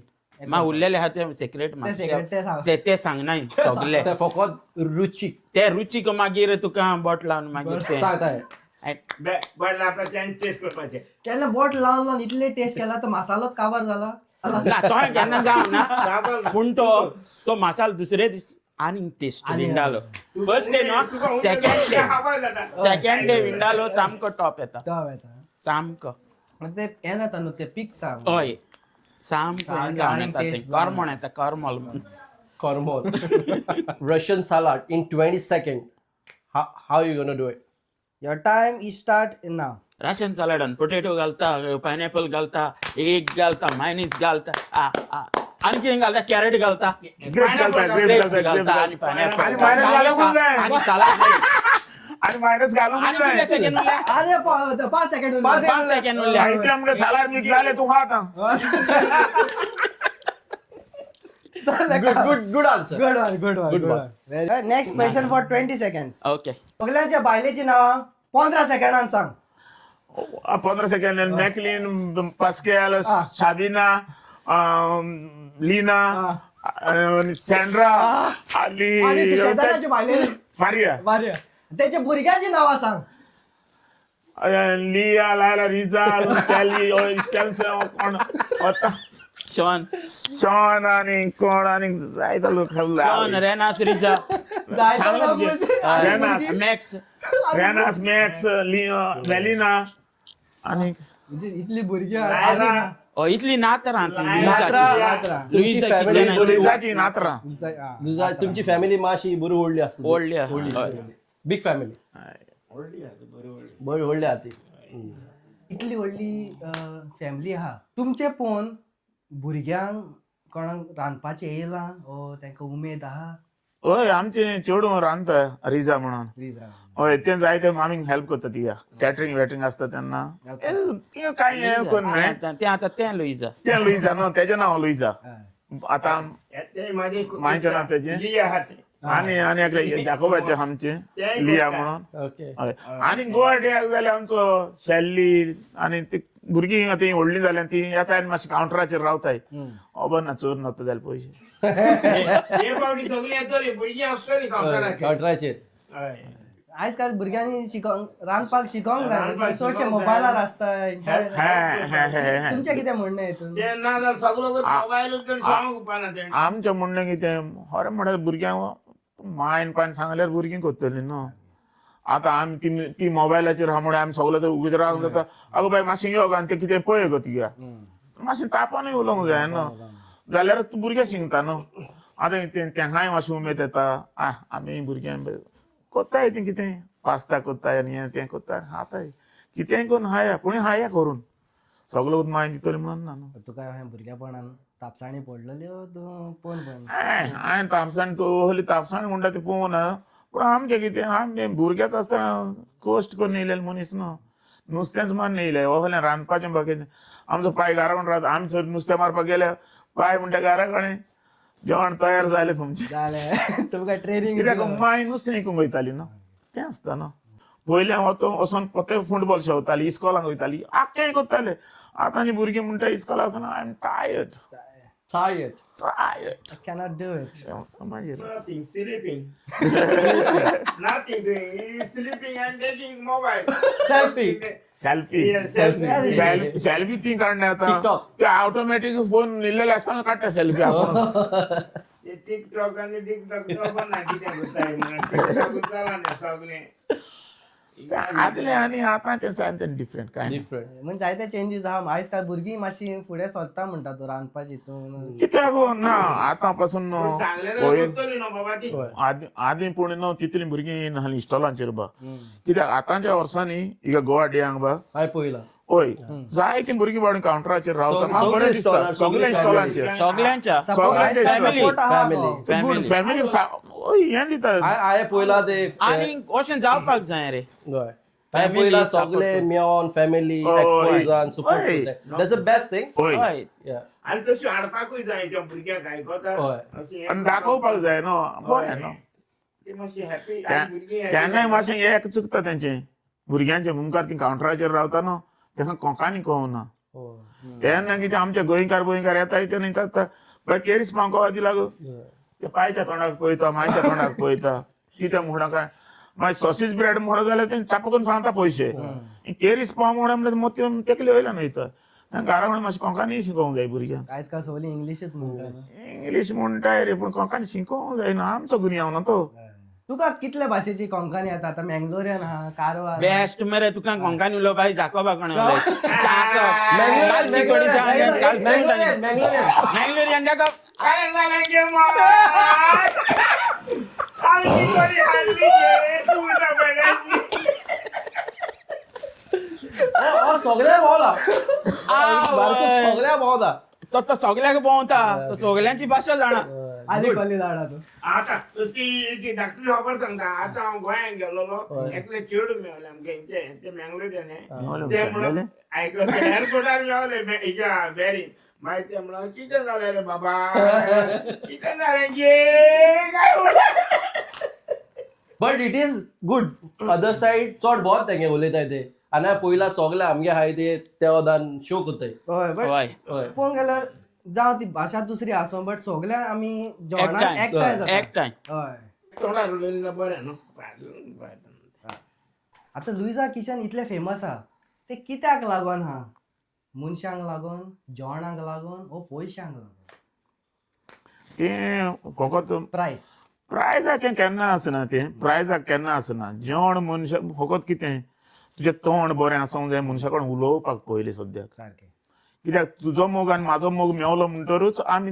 मा उरलेले आहा ते सेक्रेट secret ते सांग. ते सांगनाय सगळे ते फकत रुचीक ते रुचीक मागीर तुका बोट लावन मागीर ते सांगताय बट लावपाचें आनी टेस्ट करपाचें. केन्ना बोट लावन इतले टेस्ट केला तर मसालोच काबार जाला. ना तो केन्ना जावं ना पूण तो मसालो दुसरे दीस आनी टेस्ट आनी विंडालो फर्स्ट डे न्हू सेकंड डे विंडालो सामको टॉप येता तो येता. सामको पण ते हें जाता न्हू ते पिकता. हय सामको सारकें जावन आनी येता ते taste करमण येता Karmal Kormol. Russian salad in 20 seconds. How you gonna do it? Your time is start now. Russian सलाडान पोटेटो घालता पायनॅपल घालता एग घालता मायनीस घालता आनी कितें घालता कॅरेट घालता Grapes घालता, grapes grapes घालता, घालता grapes आनी पायनॅपल आणि minus घालून जाय. आनी सलाड आणि मायनस घालून आनी कितले सेकंड उरले अरे 5 सेकंड. 5 सेकंड उरले इथे आमचे सलाड मिक्स झाले तू खाता. Good answer. Good one. Next question for 20 seconds. Okay सगळ्यांच्या बायलेची नावां 15 सेकंडान सांग. 15 second Macklin Pascal Ah. Shabina Leena Sandra आणि आणि शेजाऱ्याची बायले मारिया बरे. त्याच्या भुरग्याची नावां सांग. लिया लायला रिजा सॅली स्टेल्स कोण होता शॉन शॉन आणि कोण आणि जायता लोक शॉन रेनास रिजा जायतं लोक म्हणजे- आणि रेनास. भुरगी- मॅक्स रेनास मॅक्स मेलिना आणि म्हणजे इतली भुरगी लायरा. इतली नातरां ती नात्रा. लुईसा तुमची किचन family लुईसाची नात्रा. तुमची फॅमिली माशी बरी व्हडली आसता. व्हडली बिग फॅमिली बरी व्हडली आहा ती. इतली व्हडली फॅमिली आहा. तुमचे पोवन भुरग्यांक कोणाक रांदपाचें येयलां ओ तांकां उमेद आहा. हय आमचे चेडूं रांदता रिजा म्हणून प्लीज राव. हय ते जायते आमीक हेल्प करता ती कॅटरिंग वॅटरिंग आसता तेन्ना ती कांय हें करना ते आतां तें लुईजा तें लुईजा न्हू तेजें नांव लुईजा आतां ते माझे मांयचें नांव तेजें लिया आहा ते. आनी एकले जाकोबाचे आमचे लिया म्हणून ओके हय आनी गोवा डेक जाल्यार आमचो शेल्ली आनी ती भुरगीं आतां व्हडलीं जाल्यार ती येताय आनी मातशें कावंटराचेर रावताय खबर ना चोर नव्हता जाल्यार पयशे हे पावटी सगळी येतली भुरगीं आसतली कावंटराचेर. कावंटराचेर. हय. आयज काल भुरग्यांनी रांदपाक शिकोंक रांदपाक जाय. चडशे शिकोंक मोबायलार जाय. आसताय. हे तुमचें कितें म्हणणें हितून? ते ना जाल्यार सगळो मोबायलूच तर सांग उपाना ते. आमचें म्हणणें कितें खरें म्हणल्यार भुरग्यांक मायन पायन सांगल्यार भुरगीं करतलीं न्हू. आतां आमी ती मोबायलाचेर आहा म्हणून आमी सगळो तो उगीच रावंक जाता आगो बाय मातशें यो गो आनी तें कितें पळय गो तिका मातशें तापोनूय उलोवंक जाय न्हू जाल्यार तूं भुरगें शिकता न्हू. आतां तेंकाय मातशी उमेद येता आमी भुरग्यां कोत्ताय तें कितें पास्ता कोत्ताय आनी हें तें कोत्ताय खाताय कितेंय करून हाया पूण हाया करून सगळो मागीर दितली म्हणून ना न्हू. तुका हांवें भुरगेपणान तापसाणी पडलेल्यो तूं पळोवन हांवें तापसाण तूं हली तापसाण म्हणटा ती पळोवना पूण आमचें कितें आमी भुरगेच आसतना कश्ट करून येयलेले मनीस न्हू. नुस्तेंच मारून येयले ओहल्यान रांदपाचें बाकी आमचो पाय घरा कडेन रावता आमी जर नुस्तें मारपाक गेले पाय म्हणटा घरा कडेन जेवण तयार जालें तुमचें जालें. तुमकां ट्रेनिंग कित्याक माय नुस्तें विकूंक वयताली न्हू तें आसता न्हू. पयलीं वचोन फक्त फुटबॉल शेवताली इस्कॉलांक वयताली आख्खें करताले. आतांची भुरगीं म्हणटा इस्कॉलाक वचना I am tired Tired. Tired cannot do it. मागीर Nothing, sleeping. Nothing doing. He's sleeping and taking mobile. Selfie. Selfie Yes, selfie. Selfie ती काढणे आता TikTok. ते ऑटोमॅटिक फोन लिहिलेले असताना काढता सेल्फी आपण ते टिकटॉक आणि टिकटॉक तो पण नाही किती करताय म्हणून टिकटॉक चला नाही सगळे. आदले आणि आतांचे सायन्स डिफरंट काय नाही. Different. म्हणजे जायते चेंजीस आहा. आयज काल भुरगीं मातशी फुडें सरता म्हणटा तूं रांदपाची हितून. कित्याक ना आतांपासून न्हू सांगले पळय, करतली न्हू बाबा ती. आदी पूण न्हू तितली भुरगीं नाहली इस्टॉलांचेर बा कित्याक आतांच्या वर्सांनी हिका गोवा डेयांक बा हांवें पळयलां. हय जायती भुरगीं बाबडीं कावंटराचेर रावता म्हाका सगळे बरें दिसता स्टॉलार, सगळे सगळे इस्टॉलांचेर सगळ्यांच्या सगळ्यांचे फॅमिली Family. फॅमिली हें दिता हांवें पळयलां ते आनी अशें जावपाक जाय रे हय हांवें पळयलां सगळे मेळोन फॅमिली सपोर्ट हय. करता. That's the best thing. हय हय या आणि तशी हाडपाकूय जाय त्या भुरग्याक आयकता हय. अशी आनी दाखोवपाक जाय न्हू बरें न्हू. ती मातशी हॅपी केन्नाय मातशें एक चुकता तेंचें भुरग्यांचे मुखार ती कावंटराचेर रावता न्हू तांकां कोंकानी कळना तेन्ना कितें आमचे गोंयकार येताय ते न्ही बाय केरीस मागो दिला गो ते पायच्या तोंडाक पळयता मायच्या तोंडाक पळयता कितें म्हणा काय मागीर सॉसेज ब्रेड म्हणो जाल्यार ते चापकून सांगता पयशे केरीस पाव म्हणा म्हणल्यार मोती तेकले वयल्यान वयता तांकां घरा म्हणून मातशें कोंकणी शिकोवंक जाय भुरग्यांक कांयच का सगळी इंग्लिशूच म्हणटा न्हू. इंग्लीश म्हणटाय रे पूण कोंकणी शिकोवंक जायना आमचो गुन्यांव ना तो तुका कितल्या भाशेची कोंकणी येता आतां मँगलोरियन आहा कारवार बेस्ट मरे तुका कोंकणी उलोवपाक जाकोबा कोण मँगलोरियन जाकोब काय झालं गे महाराज? आमची बरी हालली गे, तू उलटा बघायची. सगळ्या भोवला सगळ्या भोवता तो सगळ्याक भोंवता तो सगळ्यांची भाशा जाणा आनी कसली जाणा तूं आता ती धाकटी खबर सांगता आता हांव गोंयांत गेलोलो एकले चेडूं मेवले आमगे ते मँगलोरियन ते म्हणून आयकलो ते एअरपोर्टार मेवले हेच्या बॅरीन मागीर ते म्हणून कितें जालें रे बाबा कितें जालें गे काय but it is good other said चड बोत तेंगे उलयताय ते आनी पयला सगळे आमगे आहाय ते त्या वदान शो कोताय हय बट हय पळोवंक गेल्यार जावं ती भाशा दुसरी आसूं बट सगळ्या आमी जेवणाक एकठांय जाता एकटाय हय तोंडार उलयलें बरें न्हू आतां लुइजा किचन इतलें फेमस आहा ते कित्याक लागून आहा मनशांक लागून जेवणाक लागून वो पयशांक लागून ते फकत प्रायस प्रायजाचें केन्ना आसना तें प्रायजाक केन्ना आसना जेवण मनशा फकत कितें तुजें तोंड बरें आसूंक जाय मनशा कडेन उलोवपाक पयलीं सद्याक सारकें कित्याक तुजो मोग आनी म्हाजो मोग मेवलो म्हणटरूच आमी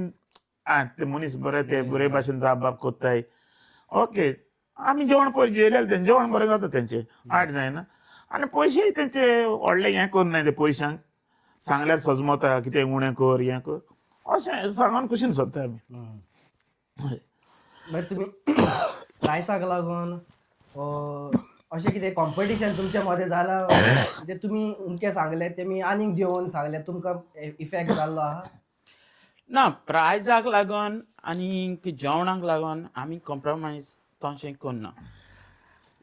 ते मनीस बरे ते बरे भाशेन जाप बाप कोत्ताय ओके आमी जेवण पळय जेयलेलें तें जेवण बरें जाता तेंचें आट जायना आनी पयशेय तेंचे व्हडलें हें करनाय ते पयशांक सांगल्यार सजमता कितें उणें कर हें कर अशें सांगून कुशीन सोदता आमी मागीर तुमी प्रायसाक लागून अशें कितें कॉम्पिटिशन तुमच्या मदें जालां म्हणजे तुमी उमके सांगले तेमी आनीक देंवन सांगले तुमकां इफेक्ट जाल्लो आहा ना प्रायजाक लागून आनी जेवणाक लागून आमी कॉम्प्रोमायज तशें करना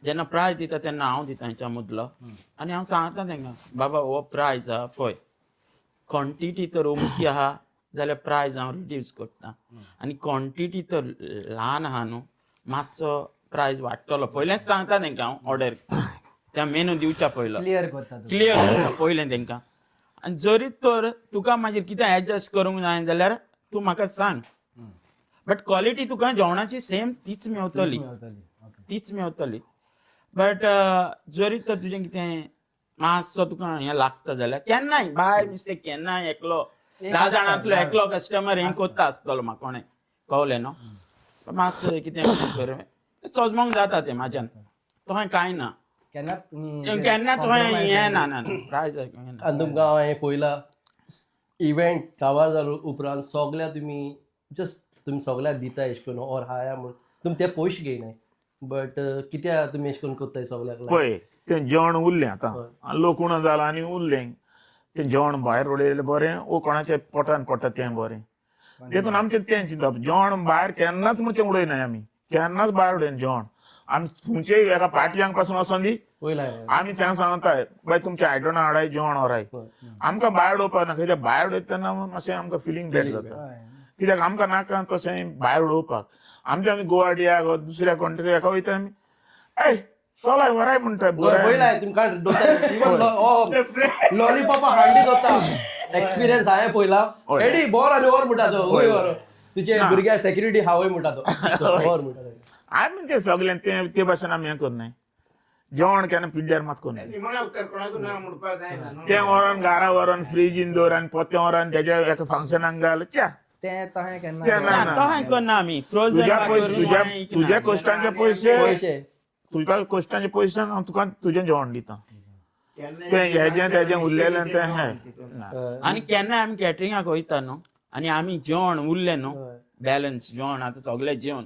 जेन्ना प्रायज दिता तेन्ना हांव दिता हेच्या मदलो आनी हांव सांगता तांकां बाबा हो प्रायज आहा पळय क्वॉन्टिटी तर ओमकी आहा जाल्यार प्रायज हांव रिड्यूस करता आनी क्वॉन्टिटी तर ल्हान आहा न्हू मातसो प्रायज वाडटलो पयलेंच सांगता तांकां हांव ऑर्डर त्या मेनू दिवच्या पयलो क्लियर करता तुमी. क्लियर करता पयलें तांकां आनी जरी तर तुका मागीर कितें एडजस्ट करूंक जाय जाल्यार तूं म्हाका सांग बट क्वॉलिटी तुका जेवणाची सेम तीच मेवतली मेवतली. ओके. तीच मेवतली बट जरी तर तुजें कितें मातसो तुका हें लागता जाल्यार केन्नाय बाय मिस्टेक केन्नाय एकलो 10 जाणांतलो एकलो कस्टमर हें कोत्ता आसतलो म्हाका कोणें कळ्ळें न्हू मातसो कितें कर सजमोंक जाता तें म्हाज्यान तोहें कांय ना केन्ना तुमी केन्ना तुवें हें ना ना प्रायज आनी तुमकां हांव हें पयला इव्हेंट काबार जालो उपरांत सगल्या तुमी जस्ट तुमी सगल्याक दिता एश कोन्न ऑर हाया म्हूण तुमी ते पयशे घेयनाय बट कित्या तुमी एश कोन्न कोत्ताय सगल्याक पळय तें जेवण उरलें आतां लोक उणो जाला आनी उरलें तें जेवण भायर उडयलें बरें वो कोणाच्या पोटान पडटा तें बरें देखून आमचें तें चिंतप जेवण भायर केन्नाच म्हणचें उडयनाय आमी केन्नाच भायर उडयना जेवण आमी तुमचे एका पाटयांक पासून वचोन दी पयला आमी तें सांगताय बाय तुमचे आयदनां हाडाय जेवण व्हराय आमकां भायर उडोवपाक ना कित्याक भायर उडयता तेन्ना मातशें आमकां फिलींग बॅड जाता कित्याक आमकां नाका तशें भायर उडोवपाक आमी गोवाडियाक दुसऱ्या कंट्री हेका वयता आमी ए चलाय व्हराय म्हणटा पयला तुमकां लॉलीपॉपा हांडी दोता एक्सपिरियन्स हांवें पयला एडी बोर आनी ओर म्हणटा तो तुजे भुरग्या सेक्युरिटी हावय म्हणटा तो ओर म्हणटा आमी तें सगलें ते भाशेन आमी हें करनाय जेवण केन्ना पिड्ड्यार मात करनाय निमण्या उत्तर कोणाकूय ना म्हणपाक जायना न्हू तें व्हरोन घरा व्हरोन फ्रिजीन दवर आनी पोतें व्हरोन तेज्या एका फंक्शनाक घाल च्या तें तहें तें केन्ना ना. तोहाय करना आमी फ्रोझन तुज्या पयशे तुज्या कश्टांचे पयशे पयशे तुज्या कश्टांचे पयशे हांव तुका तुजें जेवण दिता केन्ना तें हेजें तेजें उरलेलें तें हें आनी केन्ना आमी कॅटरिंगाक वयता न्हू आनी आमी जेवण उरलें न्हू बॅलन्स जेवण आतां सगळें जेवण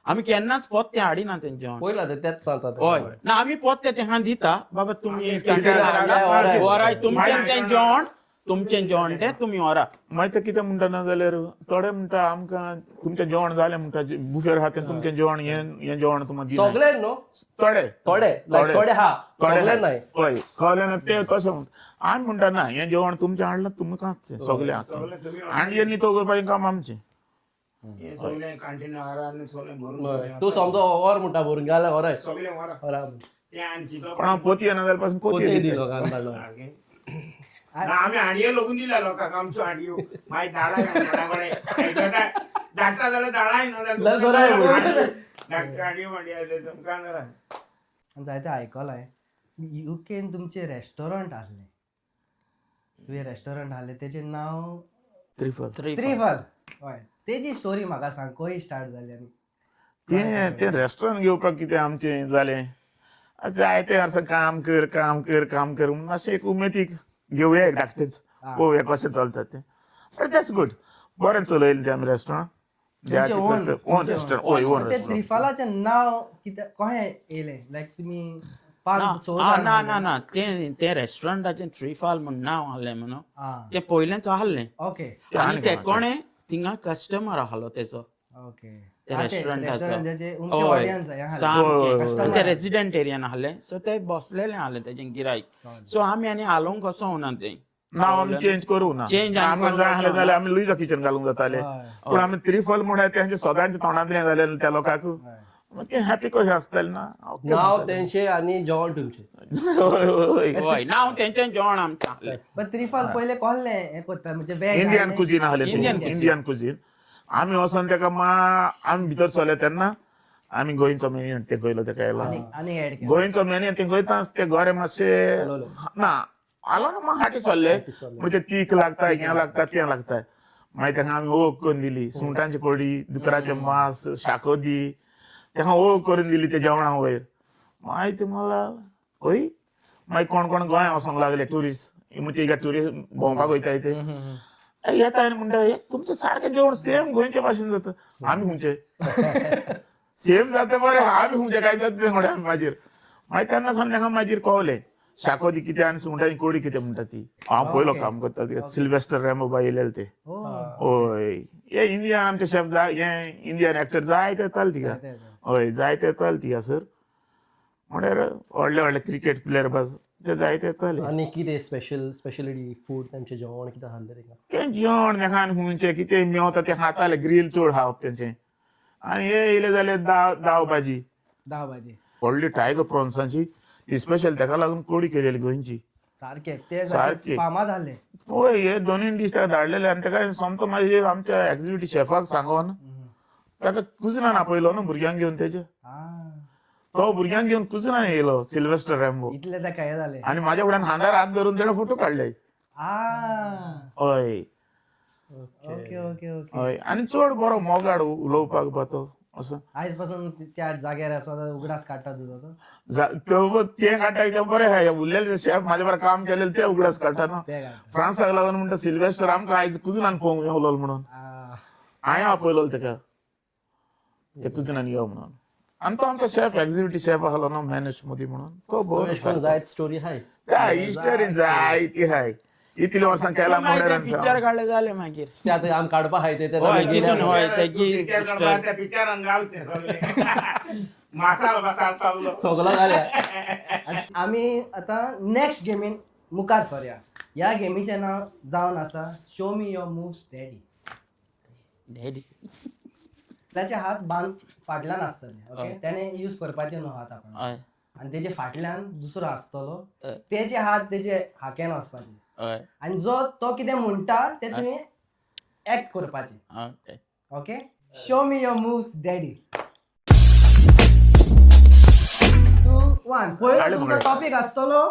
आमी केन्नाच पोत्तें हाडिना तें जेवण पयला तेच सांगता हय ना आमी पोत्तें तेंका दिता बाबा तुमी व्हराय. व्हराय तुमचें तें जेवण तुमचें जेवण तें तुमी व्हरा मागीर ते कितें म्हणटा ना जाल्यार थोडे म्हणटा आमकां तुमचें जेवण जालें म्हणटा बुफेर आहा तें तुमचें जेवण हें जेवण तुमकां दिना सगळे न्हू थोडे थोडे थोडे हा सगळे नाय हय कळ्ळें ना ते तशें म्हणटा आमी म्हणटा ना हें जेवण तुमचें हाडलां तुमकांच सगलें आसा आनी नितो करपाचें काम आमचें हे सगळे कॅन्टीन आहारान सगळे भरून हय. दवरले. तूं समजो और म्हणटा भरून घाले वराय सगळे वरा वरा ते आणची तो पण हांव पोती येना जाल्यार पासून पोते पोती दिलो कांतालो आम्ही हांडयो लोकून दिल्या लोकांक आमच्यो हांडयो मागीर धाडाय धाडटा जाल्यार धाडाय ना जाल्यार बराय म्हणून. हांडयो मांडयो तुमकां जरा जायते आयकलाय युकेन तुमचे रेस्टॉरंट आसले तुवें रेस्टॉरंट आसले तेचें नांव त्रिफल त्रिफल हय तेची स्टोरी म्हाका सांग खंय स्टार्ट जाली आनी ते रेस्टॉरंट घेवपाक कितें आमचें जालें जायते वर्सां काम कर म्हणून मातशें एक उमेदीक घेवया एक धाकटेंच पळोवया कशें चलता तें बट दॅट्स गूड बरें चलयलें तें आमी रेस्टॉरंट ओन रेस्टॉरंट हय ओन ते रेस्टॉरंट त्रिफलाचें नांव कितें कशें येयलें लायक तुमी पांच स जाण ना आसले. ना ना ते रेस्टॉरंटाचें थ्रीफॉल म्हूण नांव आहलें म्हणून आं, ते पयलेंच आहलें ओके आनी ते कोणे थिंगा कस्टमर आहलो तेचो ओके त्या रेस्टॉरंटाचो हय हय सामकें ते रेसिडेंट एरियान आहले सो ते बसलेले आहले तेजें गिरायक सो आमी आनी हालोवंक कसो उना तें नांव आमी चेंज करूं ना Change आमी आमकां करूंक जाय आसलें वचना. जाल्यार आमी लुईजा किचन घालूंक जाताले पूण आमी त्रिफल म्हळ्यार तेंचे सदांचे तोंडांतलें जालें त्या लोकांक मागीर ते हॅपी कशें आसतालें ना ओके नांव तेंचें आनी जेवण तुमचें हय हय नांव तेंचें जेवण आमचें आहलें पण त्रिफल पयले कहलें हें करता म्हणजे वेज इंडियन कुजीन आहलें Indian cuisine. इंडियन कुजीन आमी वचोन तेका आमी भितर सरले तेन्ना आमी गोंयचो मेन्यू ते पयलो तेका येयलो आनी एड केलें गोंयचो मेन्यू ते गोंयताच ते गोरे मातशे ना आलो ना मग हाटी सरले म्हणजे तीख लागता हें लागता तें लागता मागीर तेका आमी ओग करून दिली सुंगटांची कडी दुकराचें मांस शाकोती तेका ओग करून दिली ते जेवणा वयर मागीर ते मला हय मागीर कोण कोण गोंया वचोंक लागले ट्युरिस्ट म्हणजे ट्युरिस्ट भोंवपाक वयताय ते येता आनी म्हणटा "हे तुमचें सारकें जेवण सेम गोंयचे भाशेन जाता आमी हुंचे सेम जाता बरें आमी हुंचे काय जाता ते म्हणटा आमी मागीर तेन्ना सावन तेका मागीर कळलें शाकोती कितें आनी सुंगटांची कडी कितें म्हणटा ती हांव पयलो काम करता ते सिल्वेस्टर रॅम्बो बाय येयलेले ते हय हे इंडियन आमचे शेफ जाय हे इंडियन एक्टर जायते येताले तिका हय जायते येताले थिंगासर म्हळ्यार व्हडले व्हडले क्रिकेट प्लेयर बस ते जायते येताले आनी कितें स्पेशलिटी फूड तेंचें जेवण कितें आहलें तेंका तें जेवण तेका आनी हुंचे कितें मेवता तें खाताले ग्रील चड खावप तेंचें आनी हे येयले जाल्यार दाव भाजी 10 भाजी व्हडली टायगर प्रॉन्सांची ती स्पेशल तेका लागून कडी केलेली गोंयची सारके ते सारके. फामाद आसले होय हे दोनूय डीश तेका धाडलेले आनी तेका सोमतो मागीर आमच्या एक्झिक्युटीव शेफाक सांगोन तेका कुजनान आपयलो न्हू भुरग्यांक घेवन तेजे तो भुरग्यांक घेवन कुजनान येयलो सिल्वेस्टर रॅम्बो इतले तेका हे जाले आनी म्हाज्या फुड्यान हांगार हात धरून तेणें फोटो काडले हय ओके ओके ओके हय आनी चड बरो मोगाड उलोवपाक बा तो असो आयज पासून त्या जाग्यार असो उगडास काडटा तुजो तो तें काडटा ते बरें आहा उरलेले शेफ म्हाजे बरें काम केलेले ते उगडास काडटा न्हू ते काडटा फ्रांसाक लागून म्हणटा सिल्वेस्टर आमकां आयज कुजनान पळोवंक मेवलो म्हणून हांवें आपयलो तेका ते कुजनान यो म्हणून आनी तो आमचो शेफ एक्झिक्युटीव शेफ आहलो न्हू मॅनेज मोदी म्हणून तो बरो जायत स्टोरी आहाय जाय हिस्टरी जाय ती हाय इतली वर्सां केला म्हणल्यार पिक्चर काडले जाले मागीर ते आतां आमी काडपा आहाय ते हय तितून हय तेची त्या पिक्चरान घाल ते सगळे मसाल बसाल सगळो सगळो घाल्या आमी आतां नेक्स्ट गेमीन मुखार सरया ह्या गेमीचें नांव जावन आसा show me your moves daddy त्याचे हात बांद फाटल्यान आसतले ओके त्याने यूज करपाचे न्हू हात आपण हय आनी तेजे फाटल्यान दुसरो आसतलो तेजे हात तेजे हाकेन वचपाचे हय आनी जो तो कितें म्हणटा ते तुवें एक्ट करपाचें okay okay show me your moves daddy 2 1 पयलो तुमचो टॉपिक आसतलो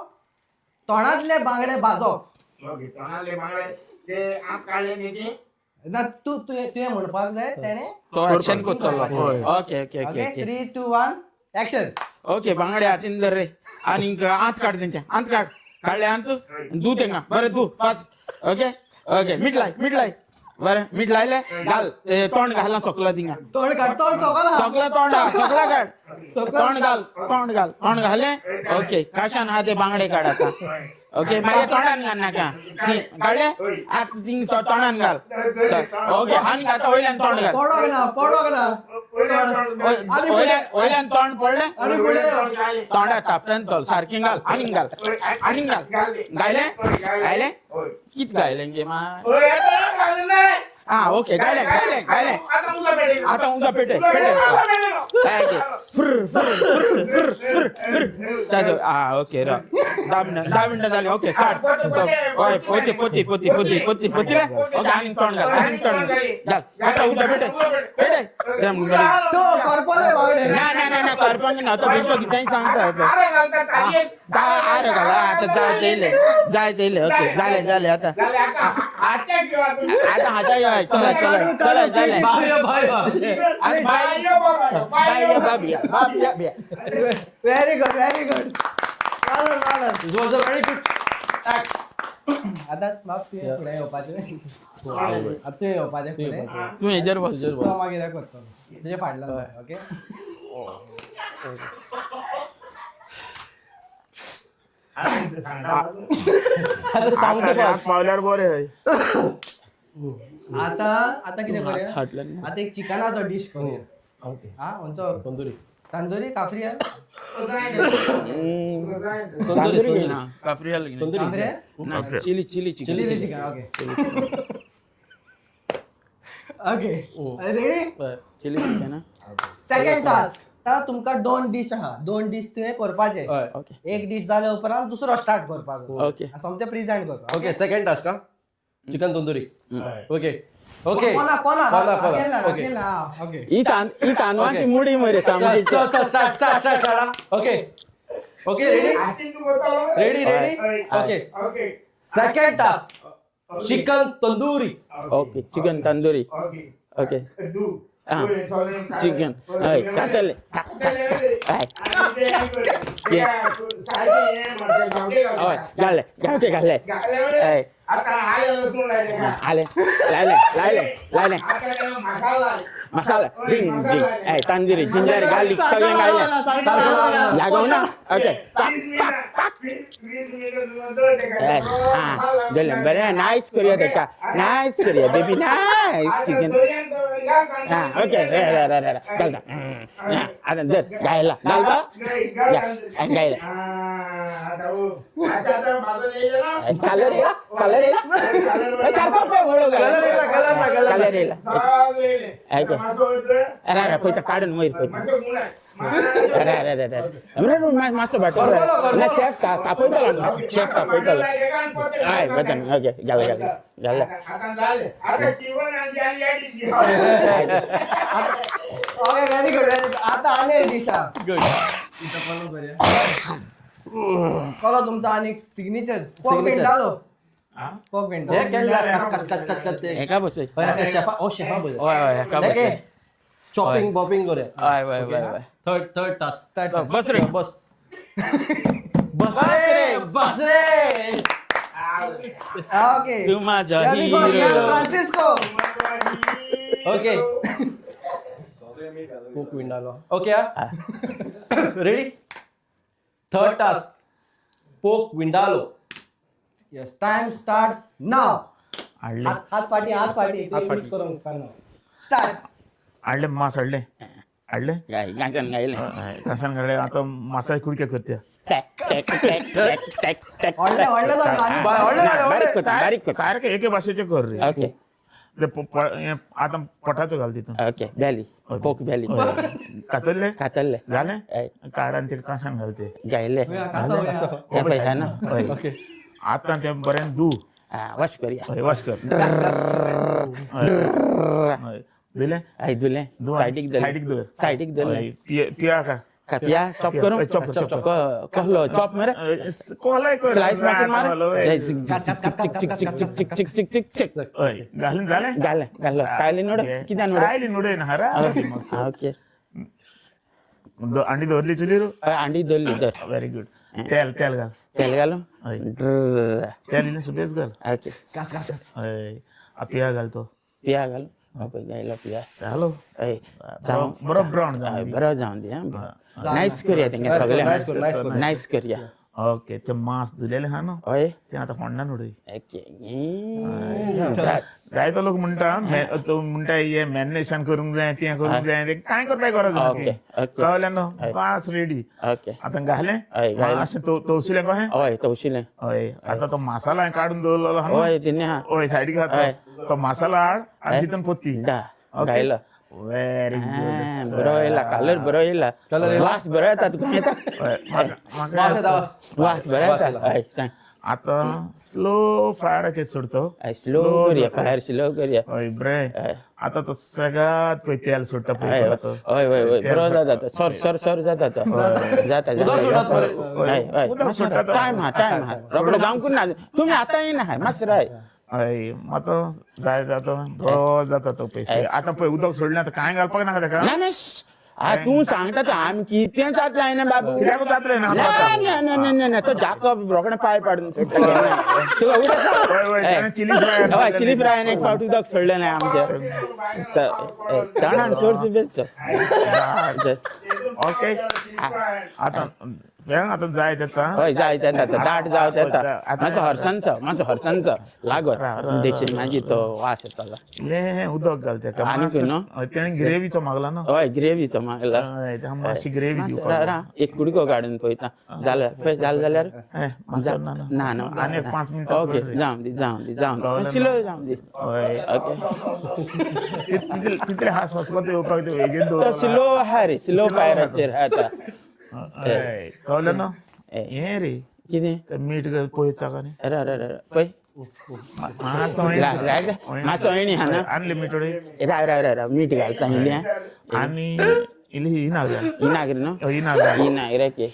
तोंडातले बांगडे भाजप ओके तोंडाले बांगडे ते आत काडले न्ही ना तुवें म्हणपाक जाय तेणे तो एक्शन करतलो okay okay okay okay 3 2 1 action okay बांगडे हातीन धर रे आनी आंत काड तेंच्या आंत काड काडले आंत धू तेंगा बरें धू फास्ट ओके ओके मीठ लाय बरें मीठ लायले घाल तोंड घाल ना सकला थिंगा तोंड काड तोंड सकला तोंड सकला काड तोंड घाले ओके काशान हा ते बांगडे काड आता ओके मागीर तोंडान घाल नाका काडले आत थिंग तोंडान घाल ओके आनी आता वयल्यान तोंड घाल पडोग ना वयल्यान तोंड पडले तोंडा तापल्यान तोल सारकें घाल आनी घाल गायले कित गायले गे मा हा ओके गायले गायले गायले आता उंचा पेटे पेटे हा ओके रा 10 मिनिटं झाली ओके काढ ओय पोती पोती पोती पोती पोती पोतीला ओके आणि तोंड घाल आता उंचा पेटे पेटे तो corporate वाले. नाही करपंग नव्हतं भेटलो की त्यांनी सांगतो अरे घाला आता जाय देईल ओके झाले आता आता हाता चला झाले व्हेरी गुड व्हेरी गुड. आता बाप तुझे पुढे येवपाचे आता तू येवपाचे पुढे तू हेजर बस तो मागीर करतो तुझे फाडला ओके. पावल्यार बरे आता आता कितें करूया आता एक चिकनाचो डिश करूया. हा खंयचो तंदुरी काफ्रियल तंदुरी घे ना cafreal cafreal chilli chilli chicken okay okay ready. Chilli chicken second task आता तुमकां 2 डिश आहा 2 डिश तुवें करपाचे. ओके एक डिश जाले उपरांत दुसरो स्टार्ट करपाचो. ओके सोमते प्रेझेंट करपाक. ओके सेकंड टास्क का चिकन तंदुरी ओके ओके कोणा कोणा कोणा ओके ओके ही तांदळाची मुडी मरे सामकी start okay okay ready okay second task chicken tandoori okay chicken tandoori okay chicken कातले घाले गावठे घाले आले लायले मसाला जिंग तंदुरी जिंजर गार्लिक सगळे घाले लागव ना ओके दिले बरे नाईस करूया त्याचा नाईस करूया बेबी नाईस चिकन ओके घालता आता दर गायला घालता गायला कलर अरे पयता काढून माहीत अरे मातसो भाटलो शेफ कापयतलो शेफ कापयतलो हय बटन ओके घाले ओके व्हेरी गुड. आता आले डिश कलो तुमचा आणि सिग्नेचर पोक विंडालो पोक विंडालो हे केलं कट ते एका बसय शेफा ओ शेफा बोल ओय एका बसय चॉपिंग बॉपिंग करूया ओय ओय ओय थर्ड टास्क बस रे बस बस रे ओके तू माझा hero Francisco okay cook vindaloo okay ready third task pork vindaloo. Yes time starts now. हाडले हात पाटी यूज करून स्टार्ट. हाडले मास हाडले गांजन गायले कशान काडले आता मासा कुडके करते बारीक सारखे एके भाषेचे कर रे. ओके आता पोटाचो घाल तितून ओके बॅली पोक बॅली कातरले कातरले झाले काढान ते कशान घालते गायले हे ना ओके आता ते बरें धू वॉश करूया वाश कर दिले आई दुले साइडिक दले साइडिक दले पिया का कापिया चॉप करू चॉप कहलो चॉप मेरे कोलाय कर स्लाइस मशीन मारे चिक चिक चिक चिक चिक घालून झाले गाले कायली नोड किदा नोड कायली नोडे ना हरा ओके अंडी दवरली चुलीर अंडी दल्ली दर व्हेरी गुड तेल घाल तेल घालू तेल इल्लें सुबेज घाल ओके हय पिया घाल तो पिया घालू ओके गायला पिया हॅलो ए बरो ब्राऊन बरो जाऊन दे नाईस करूया तेंगे सगळे नाईस करूया ओके ते मांस दिलेले हा ना हय ते आता फोंडा उडय ओके जायतो लोक म्हणटा तो म्हणटा हे मॅरिनेशन करूंक जाय तें करूंक जाय ते कांय करपाक गरज ना ओके ओके कळलें न्हू बास रेडी ओके आतां घालें हय घायलें. मातशें तवशिलें कशें हय तवशिलें हय आतां तो मसाला हांवें काडून दवरलेलो आहा न्हू हय तिने हा हय सायडीक घात तो मसाला हाड आनी तितून पोत्ती दा घायलो व्हेरी गुड बरो येयला कलर बरो येयला वास बरो येता तुका येता वास बरो येता हय सांग आतां स्लो फायराचेर सोडतो स्लो करया फायर स्लो करया हय बरे आतां तो सगळ्यात पळय तेल सोडटा हय पळय तो हय हय हय बरो जाता तो सर सर सर जाता तो जाता जाता हय हय उदक सोडटा तो. टायम हा रोकडो जावंक ना तुम्ही आतां येना हाय मातसो राय हय आतां जाय जाता बरो जाता तो पळय आतां पळय उदक सोडलें आतां कांय घालपाक नाका ताका ना ना तूं सांगता तो आमी कितें जातलें ना बाबू कित्याक जातलें ना ना तो जाकब रोकडे पाय पाडून सोडटा केन्ना. तुका उदक हय चिली फ्राय हय चिली फ्रायन एक फावट उदक सोडलें ना आमचें तणान चडशें बेस्ट ओके आतां वेळ आतां जाय तेता हय जाय तेता दाट जाव तेता मातसो हरसांचो लागत देखीन मागीर तो वास येतलो इल्लें उदक घाल तेका आनी खंय न्हू? हय तेणें ग्रेवीचो मागला न्हू हय ग्रेवीचो मागला हय तेका मातशी ग्रेवी दिवपाक एक कुडको काडून पळयता जालें पळय जालें जाल्यार मातसो ना ना ना आनी एक 5 मिनटां ओके जावं दी सिलो जावं दी हय ओके तितले हास वचपाक येवपाक ते हेजेर तो दवरला सिलो आहा रे सिलो फायराचेर आता हय कळलें न्हू हें रे कितें तें मीठ पळयत चागानी पळय मातसो मातसो अयणी हा ना आनली मीठ उडय राव मीठ घालता इल्लें आनी इल्ली ही नागल इनाग्र न्हू ही नागल इनाग्र के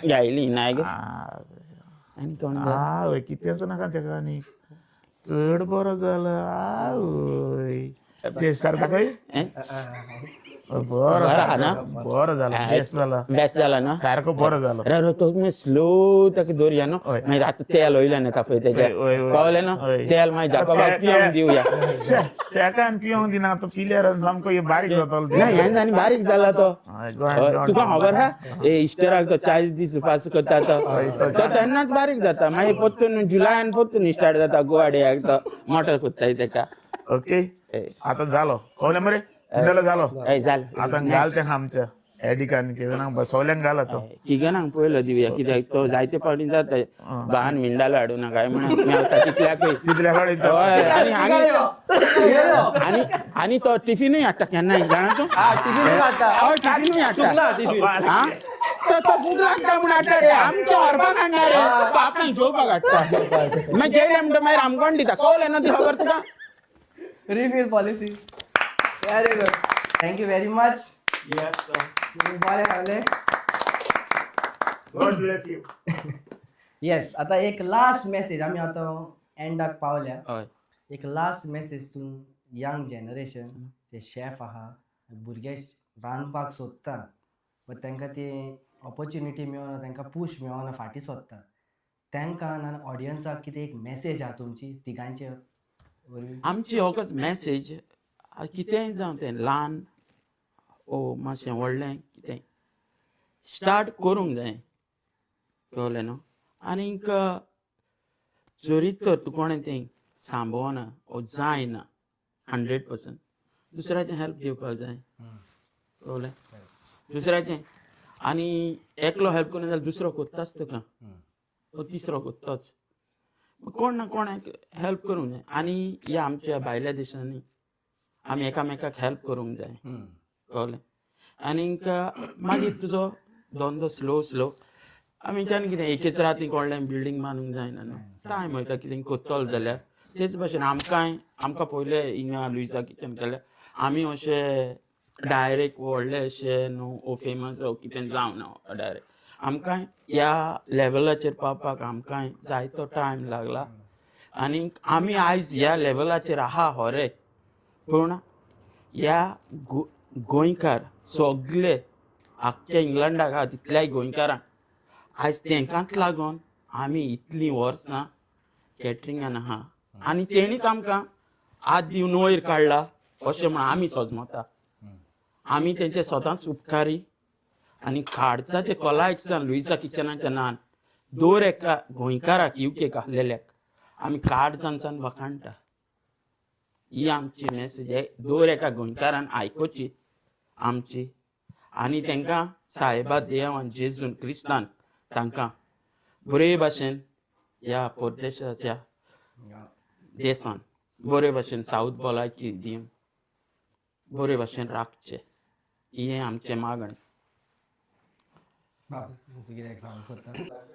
घायली इनाग्र आनी कोण आवय कितेंच नाका तेका आनी चड बरो जालो आवय टेस्ट सारको खंय बरो आहा ना? बरो जालो बेस्ट जालो बेस्ट जाला ना सारको बरो जालो रे तो स्लो ताका दवरया न्हू मागीर आतां तेल वयल्यान येता पळय तेजें कळलें न्हू तेल मागीर जाकोबाक पिवंक दिवया तेका आनी पिवंक दिना तो पिल्यार सामको हे बारीक जातलो ना ह्यान आनी बारीक जाला तो हय, go ahead, go on. तुका खबर हा ए इस्टराक तो 40 दीस उपास करता तो तेन्नाच बारीक जाता मागीर परतून जुलायान परतून स्टार्ट जाता गुवाड्याक तो मोठो कोत्ताय तेका ओके आतां जालो कळलें मरे जालो हय जालें आतां घाल तेका आमच्या एडिकांनी केविनाक बसवल्यांक घाला तो तिगांक पयलो दिवया कित्याक तो जायते फावटी जाता बान मिंडालो हाडूं नाका म्हणून मेवता तितल्याकय तितल्या कडेन हय, आणि तो टिफिनूय हाडटा केन्नाय जाणा तूं हय टिफिनूय हाडटा हा तो भूक लागता म्हण हाडटा रे आमच्या व्हरपाक हाडना रे तो आपणाक जेवपाक हाडटा मागीर जेयले म्हणटा मागीर आमकोण दिता कळलें न्हू ती खबर तुका refill policy very good thank you very much तुम्ही बरे खाल्ले गॉड ब्लेस यू येस आता एक लास्ट मेसेज आम्ही आता एंडाक पावल्या हय एक लास्ट मेसेज तूं यंग जनरेशन जे शेफ आहा भुरगे रांदपाक सोदता बट तांकां ती ऑपॉर्च्युनिटी मेळना तांकां पुश मेळना फाटीं सोदता तांकां ना ऑडियन्साक कितें एक मेसेज आहा तुमची तिगांचे वरवीं आमची होकच मॅसेज कितेंय जावं तें ल्हान ओ मातशें व्हडलें कितें स्टार्ट करूंक जाय कळ्ळें न्हू आनीक जरी तर तूं कोणें तें सांबवना ओ जायना 100% दुसऱ्याचें हेल्प घेवपाक जाय कळ्ळें दुसऱ्याचें आनी एकलो हेल्प करून जाल्यार दुसरो कोत्ताच तुका तो तिसरो कोत्तोच कोण ना कोणाक हेल्प करूंक जाय आनी ह्या आमच्या भायल्या देशांनी आमी एकामेकाक हेल्प करूंक जाय कळ्ळें आनीक मागीर तुजो धंदो स्लो आमीच्यान कितें एकेच राती व्हडलें बिल्डींग बांदूंक जायना न्हू टायम वयता कितें कोत्तलो जाल्यार तेच भशेन आमकां पयलें हिंगा लुइसा किचन केलें आमी अशें डायरेक्ट व्हडलें अशें न्हू ओ फेमस ओ कितें जावं ना डायरेक्ट आमकां ह्या लेवलाचेर पावपाक आमकां जायतो टायम लागला आनीक आमी आयज ह्या लेवलाचेर आहा खरें पूण ह्या गोंयकार सगळे आख्ख्या इंग्लंडाक आहा तितल्याय गोंयकारांक आयज तांकांच लागून आमी इतलीं वर्सां कॅटरिंगान आहा आनी तेणीच आमकां आज दिवन वयर काडला अशें म्हण आमी समजता आमी तेंचे स्वताच उपकारी आनी काडचाचे कोलायक्सान लुईसा किचनाच्या नान दर एका गोंयकाराक युकेक आहलेल्याक आमी काडजांच्यान वखाणटा. ही आमची मेसेज आहे. दर एका गोंयकारान आयकोची आमची आनी तांकां साहेबा देवान जेजून क्रिस्तान तांकां बरे भाशेन ह्या परदेशाच्या देशान बरे भाशेन साऊथ भलायकी दिवन बरे भाशेन राखचे हे आमचें मागण.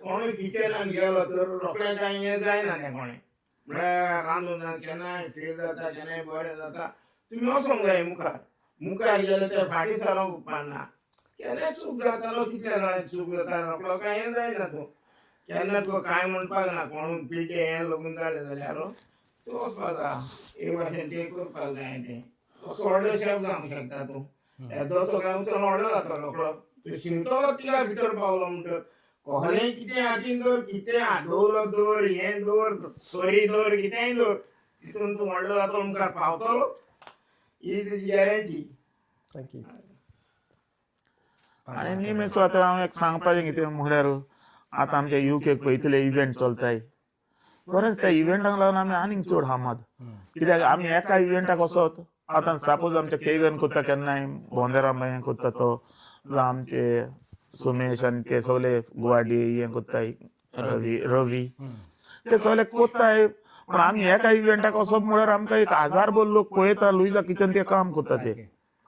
कोणूय किचनान गेलो तर रोखडें कांय हें जायना तें कोणें म्हळ्यार रांदून केन्नाय फेल जाता केन्नाय बरें जाता तुमी वचोंक जाय मुखार गेले ते फाटीं सरोंक उपकारना. केन्नाय चूक जातालो कितले जाणां चूक जाता रोखडो कांय हें जायना तूं केन्ना तुका कांय म्हणपाक ना कोण पिटे हें लगून जालें जाल्यार तूं वचपाक जाय एक भाशेन तें करपाक जाय तें व्हडलो शेफ जावंक शकता तूं येदो कांय उचलून व्हडलो जाता रोखडो तूं शिंवतलो तिगा भितर पावलो म्हणटर कोहलें कितें हातीन दवर कितें आदोवलो दवर हें दवर सोरी दवर कितेंय दवर तितून तूं व्हडलो जातो मुखार पावतलो ही तुजी गॅरंटी. थँक्यू. आनी निमेचो आतां हांव एक सांगपाचें कितें म्हळ्यार आतां आमच्या युकेक पळयतले इव्हेंट चलताय बरेंच त्या इव्हेंटाक लागून आमी आनीक चड हामाद कित्याक आमी एका इव्हेंटाक वचत आतां सपोज आमचे केगन करता केन्नाय बोंदेराम हें करता तो जावं आमचे सुमेश आनी ते सगळे गुवाहाटी हें कोत्ताय रवी ते सगळे कोत्ताय पूण आमी एका इव्हेंटाक वचप म्हळ्यार आमकां 1000 लोक पळयता लुईसा किचन ते काम करता ते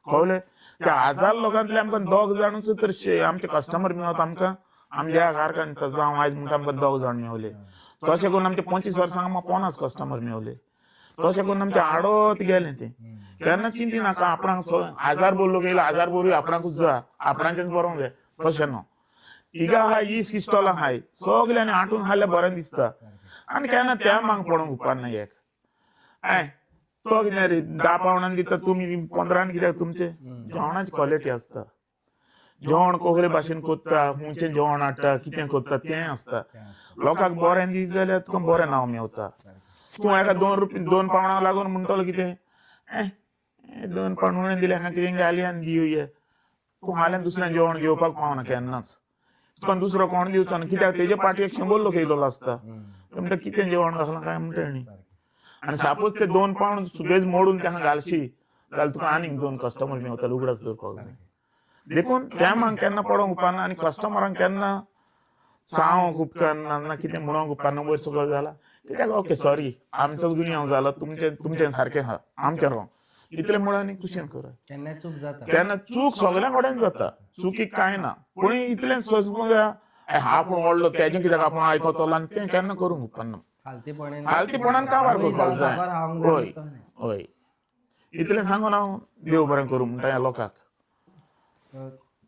कळ्ळें. त्या 1000 लोकांतले आमकां 2 जाणूच तर आमचे कस्टमर मेळत आमकां आमच्या कारखान जावं आयज म्हणटा आमकां 2 जाण मेवले तशें करून आमचे 25 वर्सांक आमकां 50 कस्टमर मेवले तशें करून आमचें आडत गेलें तें केन्ना चिंती नाका आपणाक 1000 लोक येयले 1000 बोरी आपणाकूच जाय आपणाचेंच बरोंक जाय तशें न्हू हिगा आहाय इस इस्टॉलां आहाय सगल्यांनी आटून हाडल्यार बरें दिसता आनी केन्ना त्या मांग पडोंक उपकारना एक आय तो कितें रे 10 पावणांनी दिता तुमी 15 कित्याक तुमचे जेवणाची क्वॉलिटी आसता जेवण कोगरे भाशेन कोत्ता हुंयचें जेवण हाडटा कितें कोत्ता तें आसता लोकांक बरें दीत जाल्यार तुका बरें नांव मेवता. तूं एका 2 पावणांक लागून म्हणटलो कितें 2 पावण उणें दिले हांगा कितें घाली आनी दिवया तूं हाल्यान दुसऱ्यान जेवण घेवपाक पावना केन्नाच तुका दुसरो कोण दिवचो ना कित्याक तेजे पाटी 100 लोक येयलो आसता म्हणटा कितें जेवण घातलां काय म्हणटा न्ही आनी सपोज ते 2 पावण सुबेज मोडून ताका घालशी जाल्यार तुका आनीक 2 कस्टमर मेवता उगडास दवरपाक जाय देखून त्या मांग केन्ना पडोंक उपकारना आनी कस्टमरांक केन्ना सांगोंक उपकारना ना कितें म्हणोंक उपकारना वयर सकयल जाला कित्याक ओके सॉरी आमचोच गुन्यांव जालो तुमचें सारकें आहा आमचें रॉंग इतलें म्हणून आनी कुशीन करा केन्ना चूक जाता केन्ना चूक सगळ्यां कडेन जाता चुकीक कांय ना पूण इतलें सोचूंक जाय हा पूण व्हडलो तेजें कित्याक आपूण आयकोतलो आनी तें केन्ना करूंक उपकारना फालतीपणान काबार करपाक जाय हय हय इतलें सांगून हांव देव बरें करूं म्हणटा ह्या लोकांक.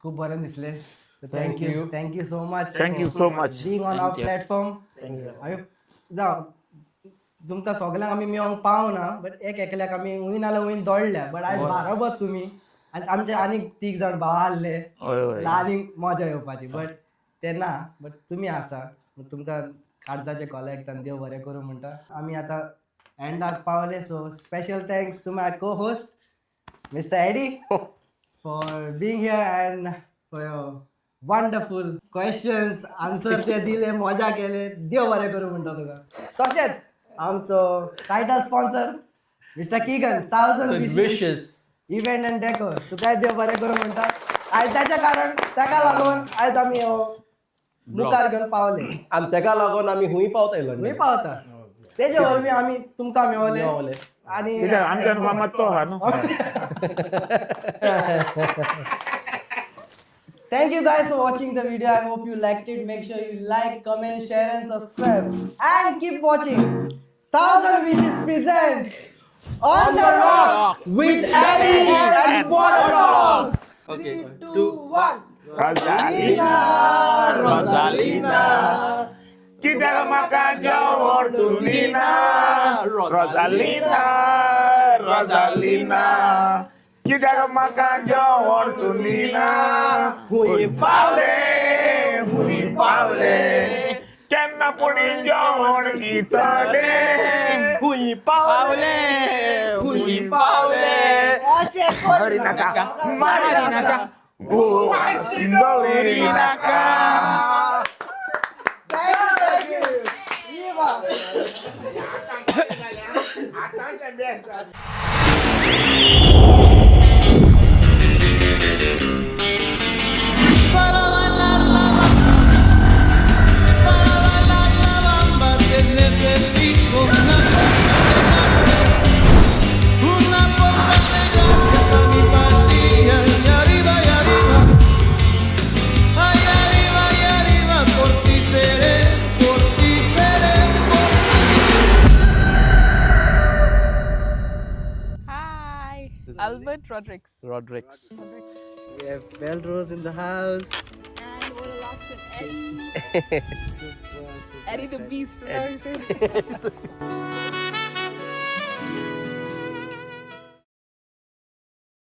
खूब बरें दिसलें. Thank you so much. Thank you so much being on our platform. जावं तुमकां सगळ्यांक आमी मेळोंक पावना बट एकल्याक आमी हूंय नाल्यार हूंय दौडल्या बट आयज बाराबर तुमी आनी आमचे आनीक 3 जाण भाव आहले आनीक मजा येवपाची बट ते ना बट तुमी आसा तुमकां काळजाचे कॉलेक्ट आनी देव बरें करूं म्हणटा आमी आतां एंडाक पावले so special thanks to my co host mister Eddie for being here and for your wonderful questions answer ते दिले मजा केले देव बरें करूं म्हणटा तुका. तशेंच आमचो टायटल स्पॉन्सर मिस्टर किगन 1000 विशेस इव्हेंट एंड डेकोर तुकाय देव बरें करूं म्हणटा. आयज त्याच्या कारण ताका लागून आयज आमी मुखार घेवन पावले आनी तेका लागून आमी हूंय पावता येयलो हूंय पावता तेजे वरवीं आमी तुमकां मेवले आनी कित्याक आमच्यान फामाद तो आहा न्हू. Thank you guys for watching the video. I hope you liked it. Make sure you like, comment, share and subscribe. And keep watching 1000 Wishes presents On the Rocks with Eddie and Waterlogs. Okay. 3, 2, 1. Rosalina, Rosalina, कित्याक म्हाका जेवण तूं दिना Rosalina, Rosalina, कित्याक म्हाका जेवण तूं दिना हूंय पावले केन्ना पुणी जेवण दितले हूंय पावले मारी नाका शिंदोरी नाका. Para bailar la bamba que necesito una poca de gracia para mi partida. Y arriba, ay, arriba, por ti seré, por ti seré, por Hi, Albert Rodriguez. Rodriguez. We have Melrose in the house. And Ola Lobson, Eddie. Super. Eddie the Beast. Is that what you said?